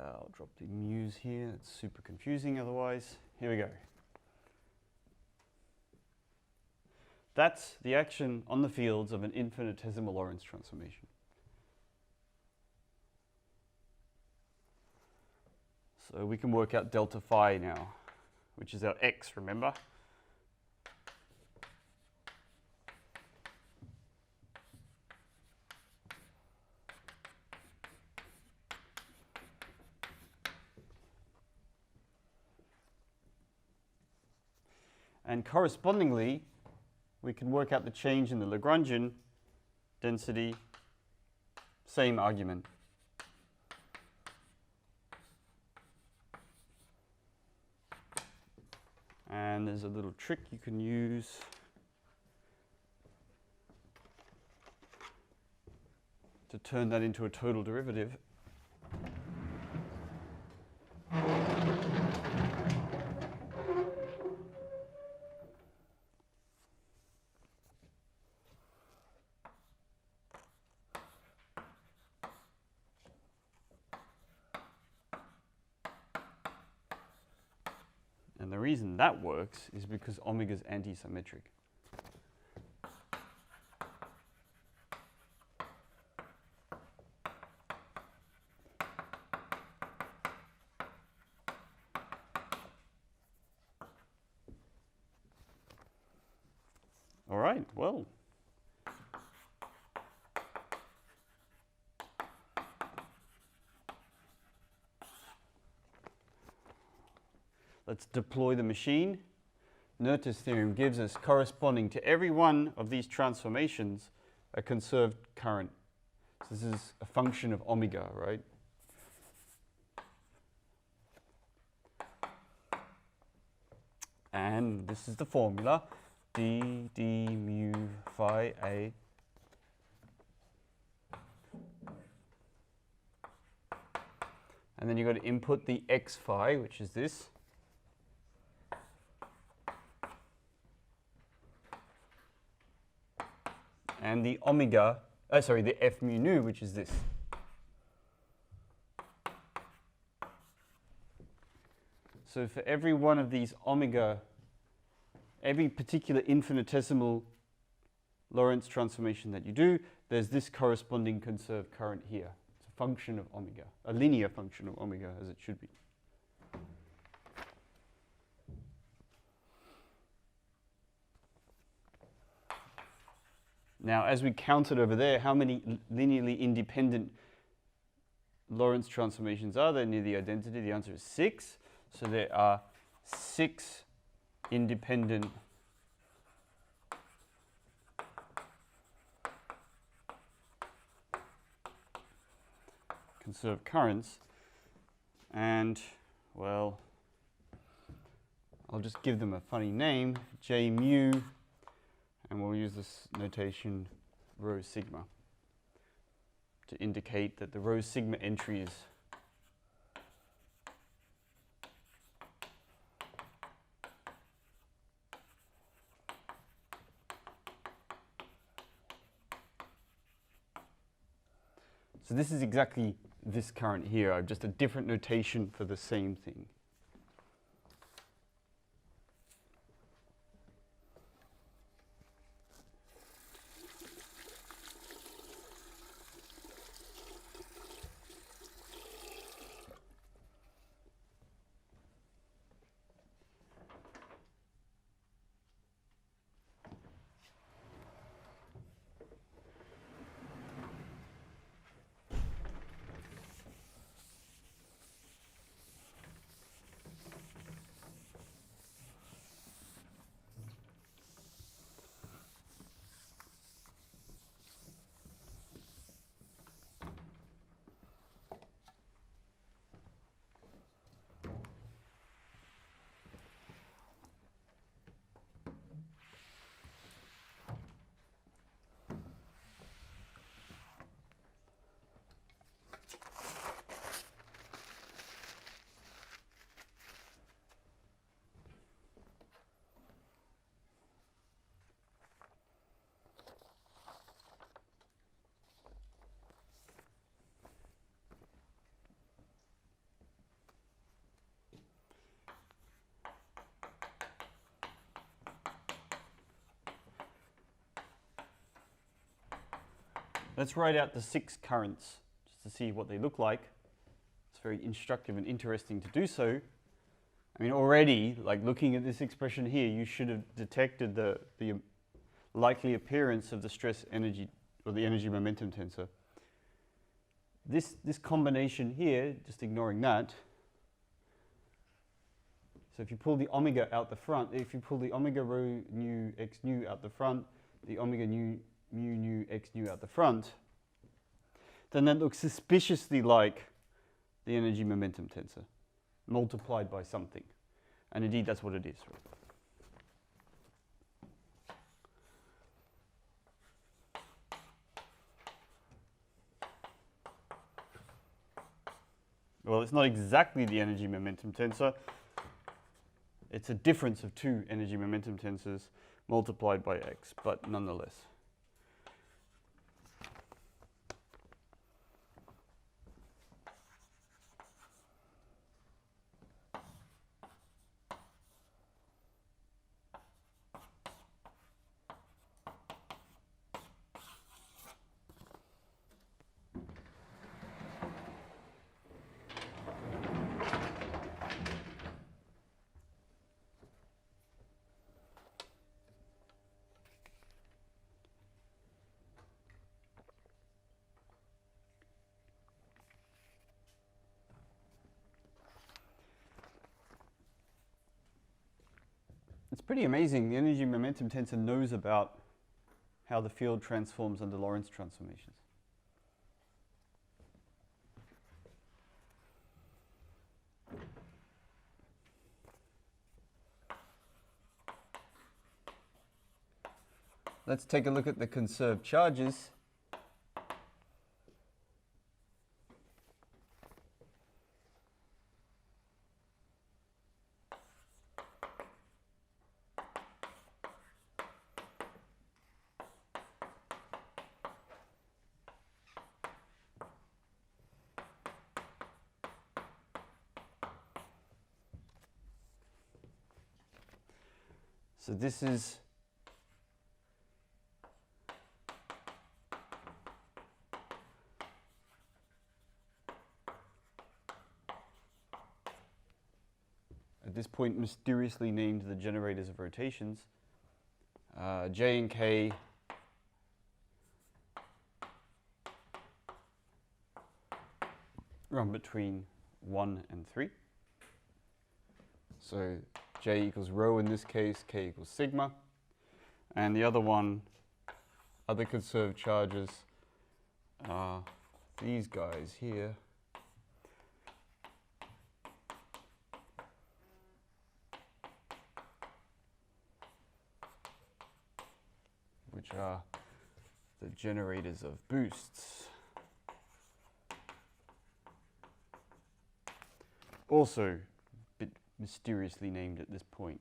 I'll drop the mu's here. It's super confusing otherwise. Here we go. That's the action on the fields of an infinitesimal Lorentz transformation. So we can work out delta phi now, which is our x, remember? And correspondingly, we can work out the change in the Lagrangian density, same argument. And there's a little trick you can use to turn that into a total derivative. And the reason that works is because omega is anti-symmetric. All right, well. Let's deploy the machine. Noether's theorem gives us, corresponding to every one of these transformations, a conserved current. So this is a function of omega, right? And this is the formula, d mu phi a and then you've got to input the x phi, which is this. And the omega, the f mu nu, which is this. So for every one of these omega, every particular infinitesimal Lorentz transformation that you do, there's this corresponding conserved current here. It's a function of omega, a linear function of omega, as it should be. Now, as we counted over there, how many linearly independent Lorentz transformations are there near the identity? The answer is 6. So there are 6 independent conserved currents. And, well, I'll just give them a funny name, J mu, and we'll use this notation rho sigma to indicate that the rho sigma entry is so this is exactly this current here. I've just a different notation for the same thing. Let's write out the 6 currents just to see what they look like. It's very instructive and interesting to do so. I mean, already, like looking at this expression here, you should have detected the likely appearance of the stress energy or the energy momentum tensor. This combination here, just ignoring that, So if you pull the omega out the front, if you pull the omega rho nu x nu out the front, the omega nu mu nu x nu out the front, then that looks suspiciously like the energy momentum tensor multiplied by something. And indeed, that's what it is. Well, it's not exactly the energy momentum tensor. It's a difference of two energy momentum tensors multiplied by x, but nonetheless. It's pretty amazing. The energy momentum tensor knows about how the field transforms under Lorentz transformations. Let's take a look at the conserved charges. So this is at this point mysteriously named the generators of rotations. J and K run between 1 and 3. So J equals rho in this case, K equals sigma. And the other one, other conserved charges, are these guys here. Which are the generators of boosts. Also a bit mysteriously named at this point.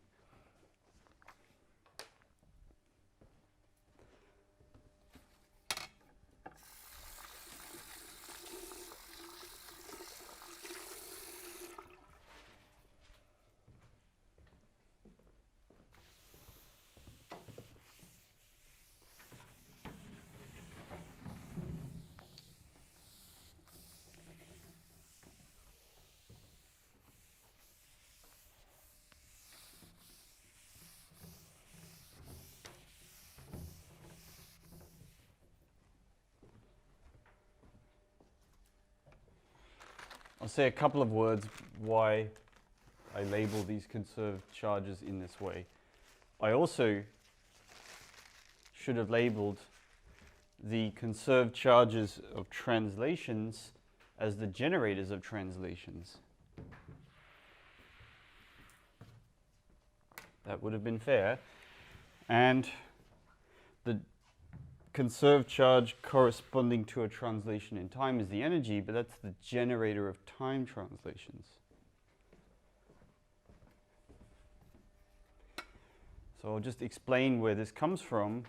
I'll say a couple of words why I label these conserved charges in this way. I also should have labeled the conserved charges of translations as the generators of translations. That would have been fair. And the conserved charge corresponding to a translation in time is the energy, but that's the generator of time translations. So I'll just explain where this comes from,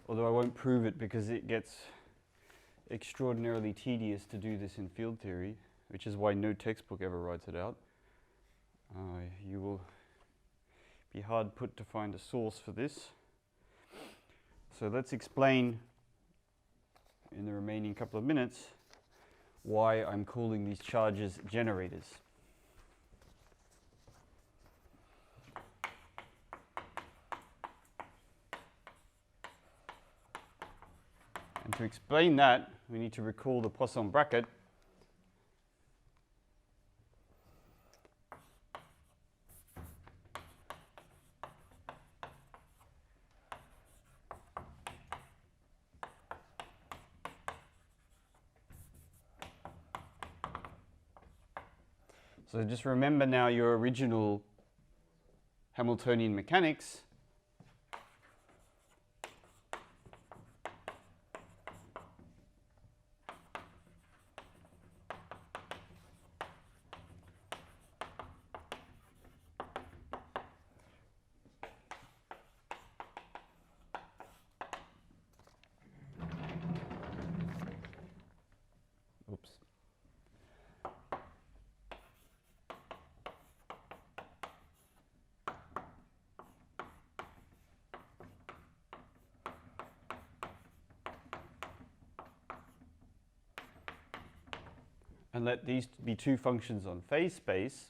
although I won't prove it because it gets extraordinarily tedious to do this in field theory, which is why no textbook ever writes it out. You will be hard put to find a source for this. So let's explain in the remaining couple of minutes why I'm calling these charges generators. And to explain that, we need to recall the Poisson bracket. So just remember now your original Hamiltonian mechanics. Oops. And let these be two functions on phase space.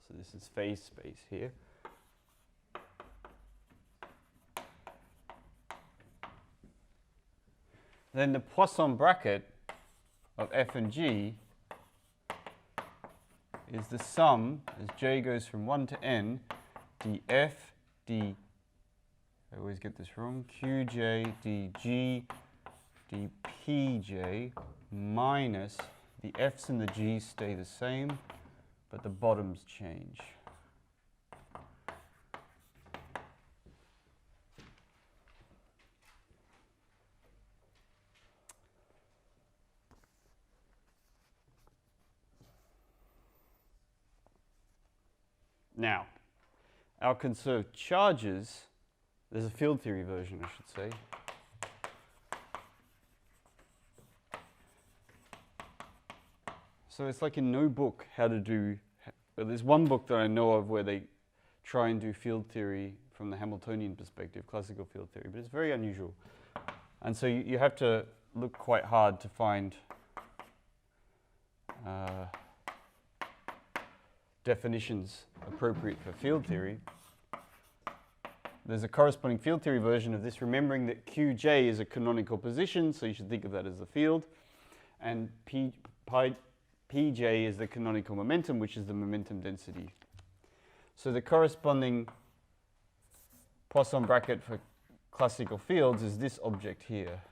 So this is phase space here. Then the Poisson bracket of f and g is the sum, as j goes from 1 to n, df, d, I always get this wrong, qj, dg, dpj, minus the f's and the g's stay the same, but the bottoms change. Now, our conserved charges, there's a field theory version, I should say. So it's like in no book how to do, well, there's one book that I know of where they try and do field theory from the Hamiltonian perspective, classical field theory, but it's very unusual. And so you have to look quite hard to find definitions appropriate for field theory. There's a corresponding field theory version of this, remembering that Qj is a canonical position, so you should think of that as the field, and Pj is the canonical momentum, which is the momentum density. So the corresponding Poisson bracket for classical fields is this object here.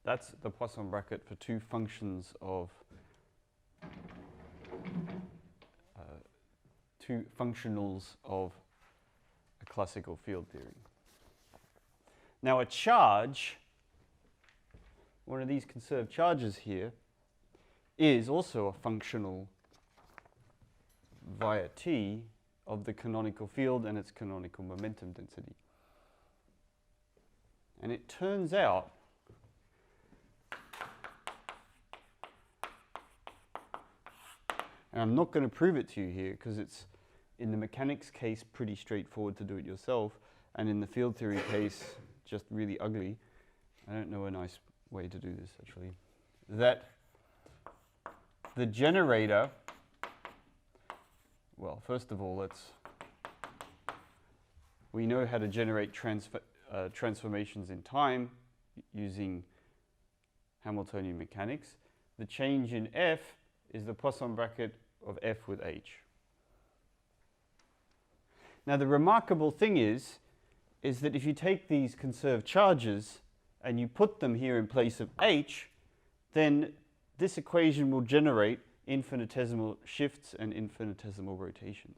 That's the Poisson bracket for two functions of two functionals of a classical field theory. Now a charge, one of these conserved charges here, is also a functional via t of the canonical field and its canonical momentum density. And it turns out and I'm not going to prove it to you here because it's, in the mechanics case, pretty straightforward to do it yourself, and in the field theory case, just really ugly. I don't know a nice way to do this, actually. That the generator, well, first of all, we know how to generate transformations in time using Hamiltonian mechanics. The change in f is the Poisson bracket of f with h. Now the remarkable thing is that if you take these conserved charges and you put them here in place of h, then this equation will generate infinitesimal shifts and infinitesimal rotations.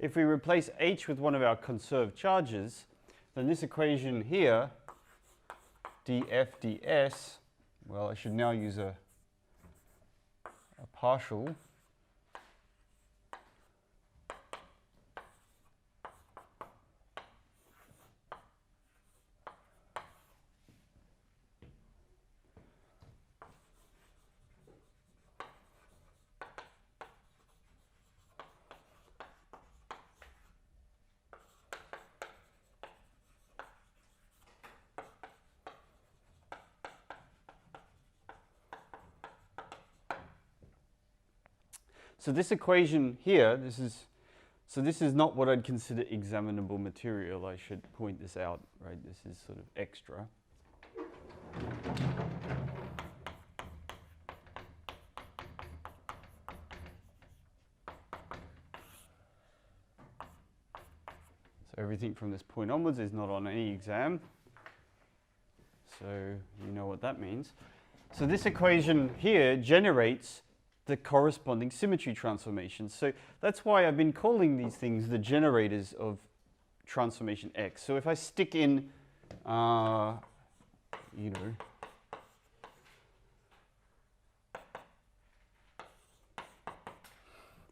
if we replace H with one of our conserved charges, then this equation here, df ds, well, I should now use a partial. So this equation here, this is not what I'd consider examinable material. I should point this out, right? This is sort of extra. So everything from this point onwards is not on any exam. So you know what that means. So this equation here generates the corresponding symmetry transformations. So that's why I've been calling these things the generators of transformation X. So if I stick in,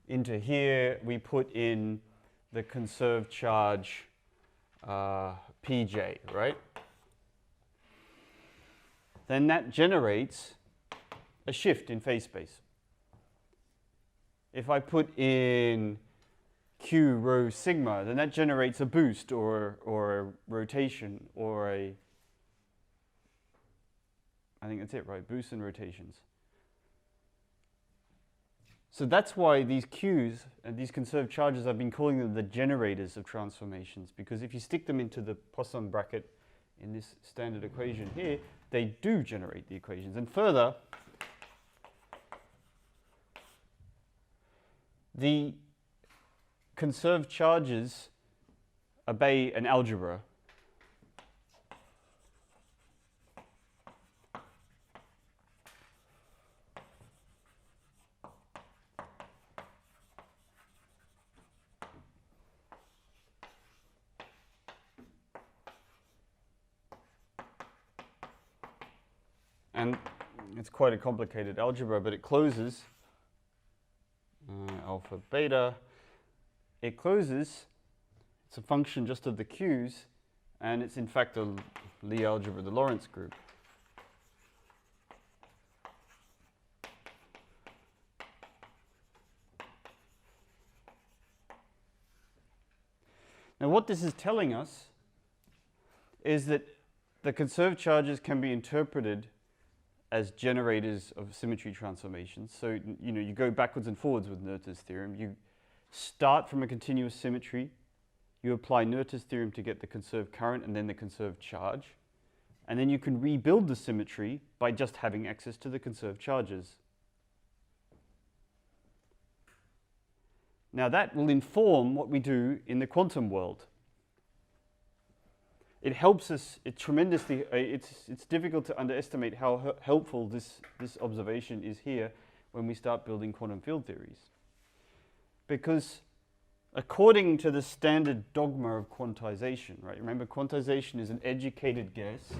into here, we put in the conserved charge Pj, right? Then that generates a shift in phase space. If I put in Q rho sigma, then that generates a boost or a rotation or I think that's it, right? Boosts and rotations. So that's why these Qs and these conserved charges, I've been calling them the generators of transformations, because if you stick them into the Poisson bracket in this standard equation here, they do generate the equations. And further, the conserved charges obey an algebra. And it's quite a complicated algebra, but it closes alpha, beta. It closes, it's a function just of the Qs, and it's in fact a Lie algebra, the Lorentz group. Now what this is telling us is that the conserved charges can be interpreted as generators of symmetry transformations. So, you go backwards and forwards with Noether's theorem. You start from a continuous symmetry, you apply Noether's theorem to get the conserved current and then the conserved charge. And then you can rebuild the symmetry by just having access to the conserved charges. Now that will inform what we do in the quantum world. It helps us, it's difficult to underestimate how helpful this observation is here when we start building quantum field theories. Because according to the standard dogma of quantization, right? Remember, quantization is an educated guess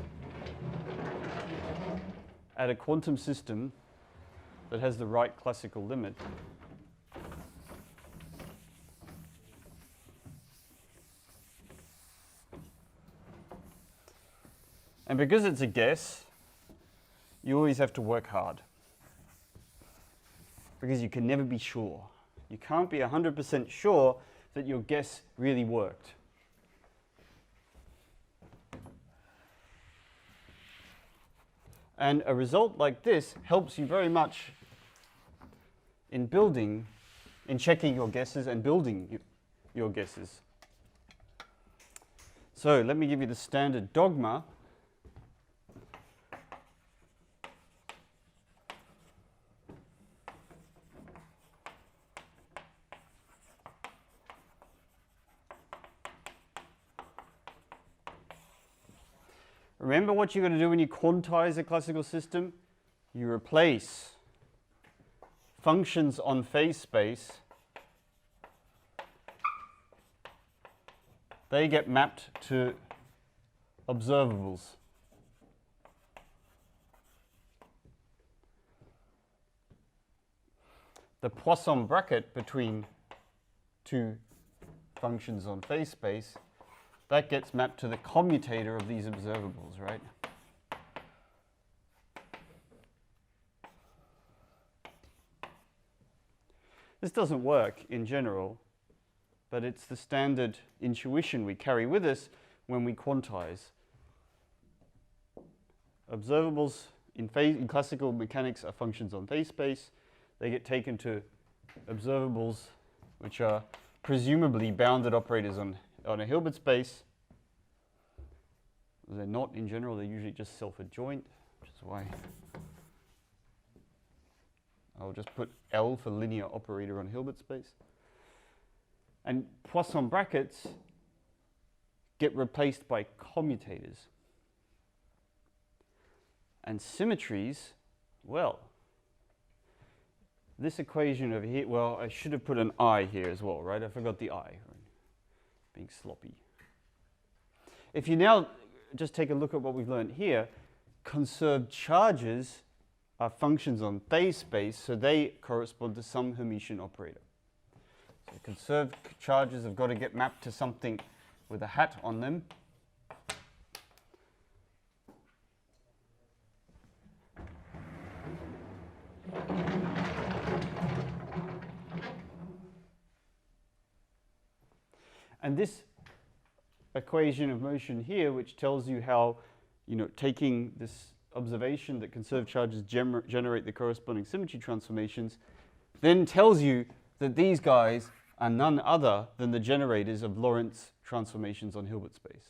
at a quantum system that has the right classical limit. And because it's a guess, you always have to work hard. Because you can never be sure. You can't be 100% sure that your guess really worked. And a result like this helps you very much in checking your guesses and building your guesses. So let me give you the standard dogma. Remember what you're going to do when you quantize a classical system? You replace functions on phase space they get mapped to observables. The Poisson bracket between two functions on phase space, that gets mapped to the commutator of these observables, right? This doesn't work in general, but it's the standard intuition we carry with us when we quantize. Observables in classical mechanics are functions on phase space. They get taken to observables, which are presumably bounded operators on a Hilbert space. They're not in general, they're usually just self-adjoint, which is why I'll just put L for linear operator on Hilbert space. And Poisson brackets get replaced by commutators. And symmetries, well, this equation over here, well, I should have put an I here as well, right? I forgot the I, being sloppy. If you now just take a look at what we've learned here, conserved charges are functions on phase space, so they correspond to some Hermitian operator. So conserved charges have got to get mapped to something with a hat on them. And this equation of motion here, which tells you how, taking this observation that conserved charges generate the corresponding symmetry transformations, then tells you that these guys are none other than the generators of Lorentz transformations on Hilbert space.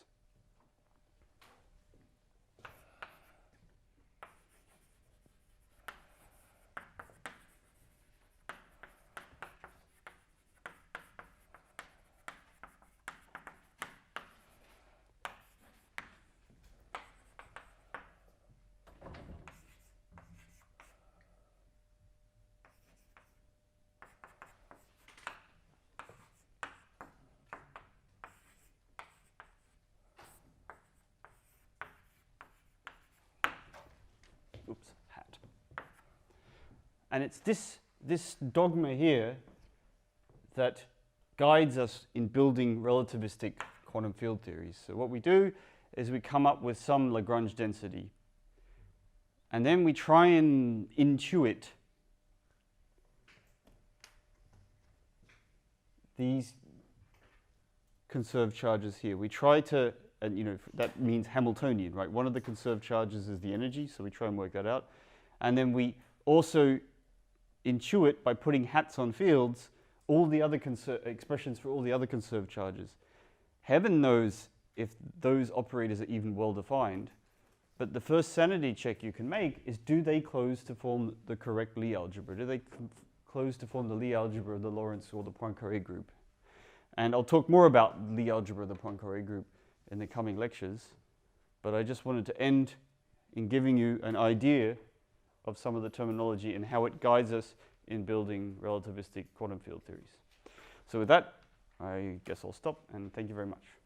Oops, hat. And it's this dogma here that guides us in building relativistic quantum field theories. So what we do is we come up with some Lagrange density, and then we try and intuit these conserved charges here. We try to, and that means Hamiltonian, right? One of the conserved charges is the energy, so we try and work that out. And then we also intuit by putting hats on fields all the other expressions for all the other conserved charges. Heaven knows if those operators are even well defined, but the first sanity check you can make is, do they close to form the correct Lie algebra? Do they close to form the Lie algebra of the Lorentz or the Poincaré group? And I'll talk more about Lie algebra of the Poincaré group in the coming lectures, but I just wanted to end in giving you an idea of some of the terminology and how it guides us in building relativistic quantum field theories. So with that, I guess I'll stop, and thank you very much.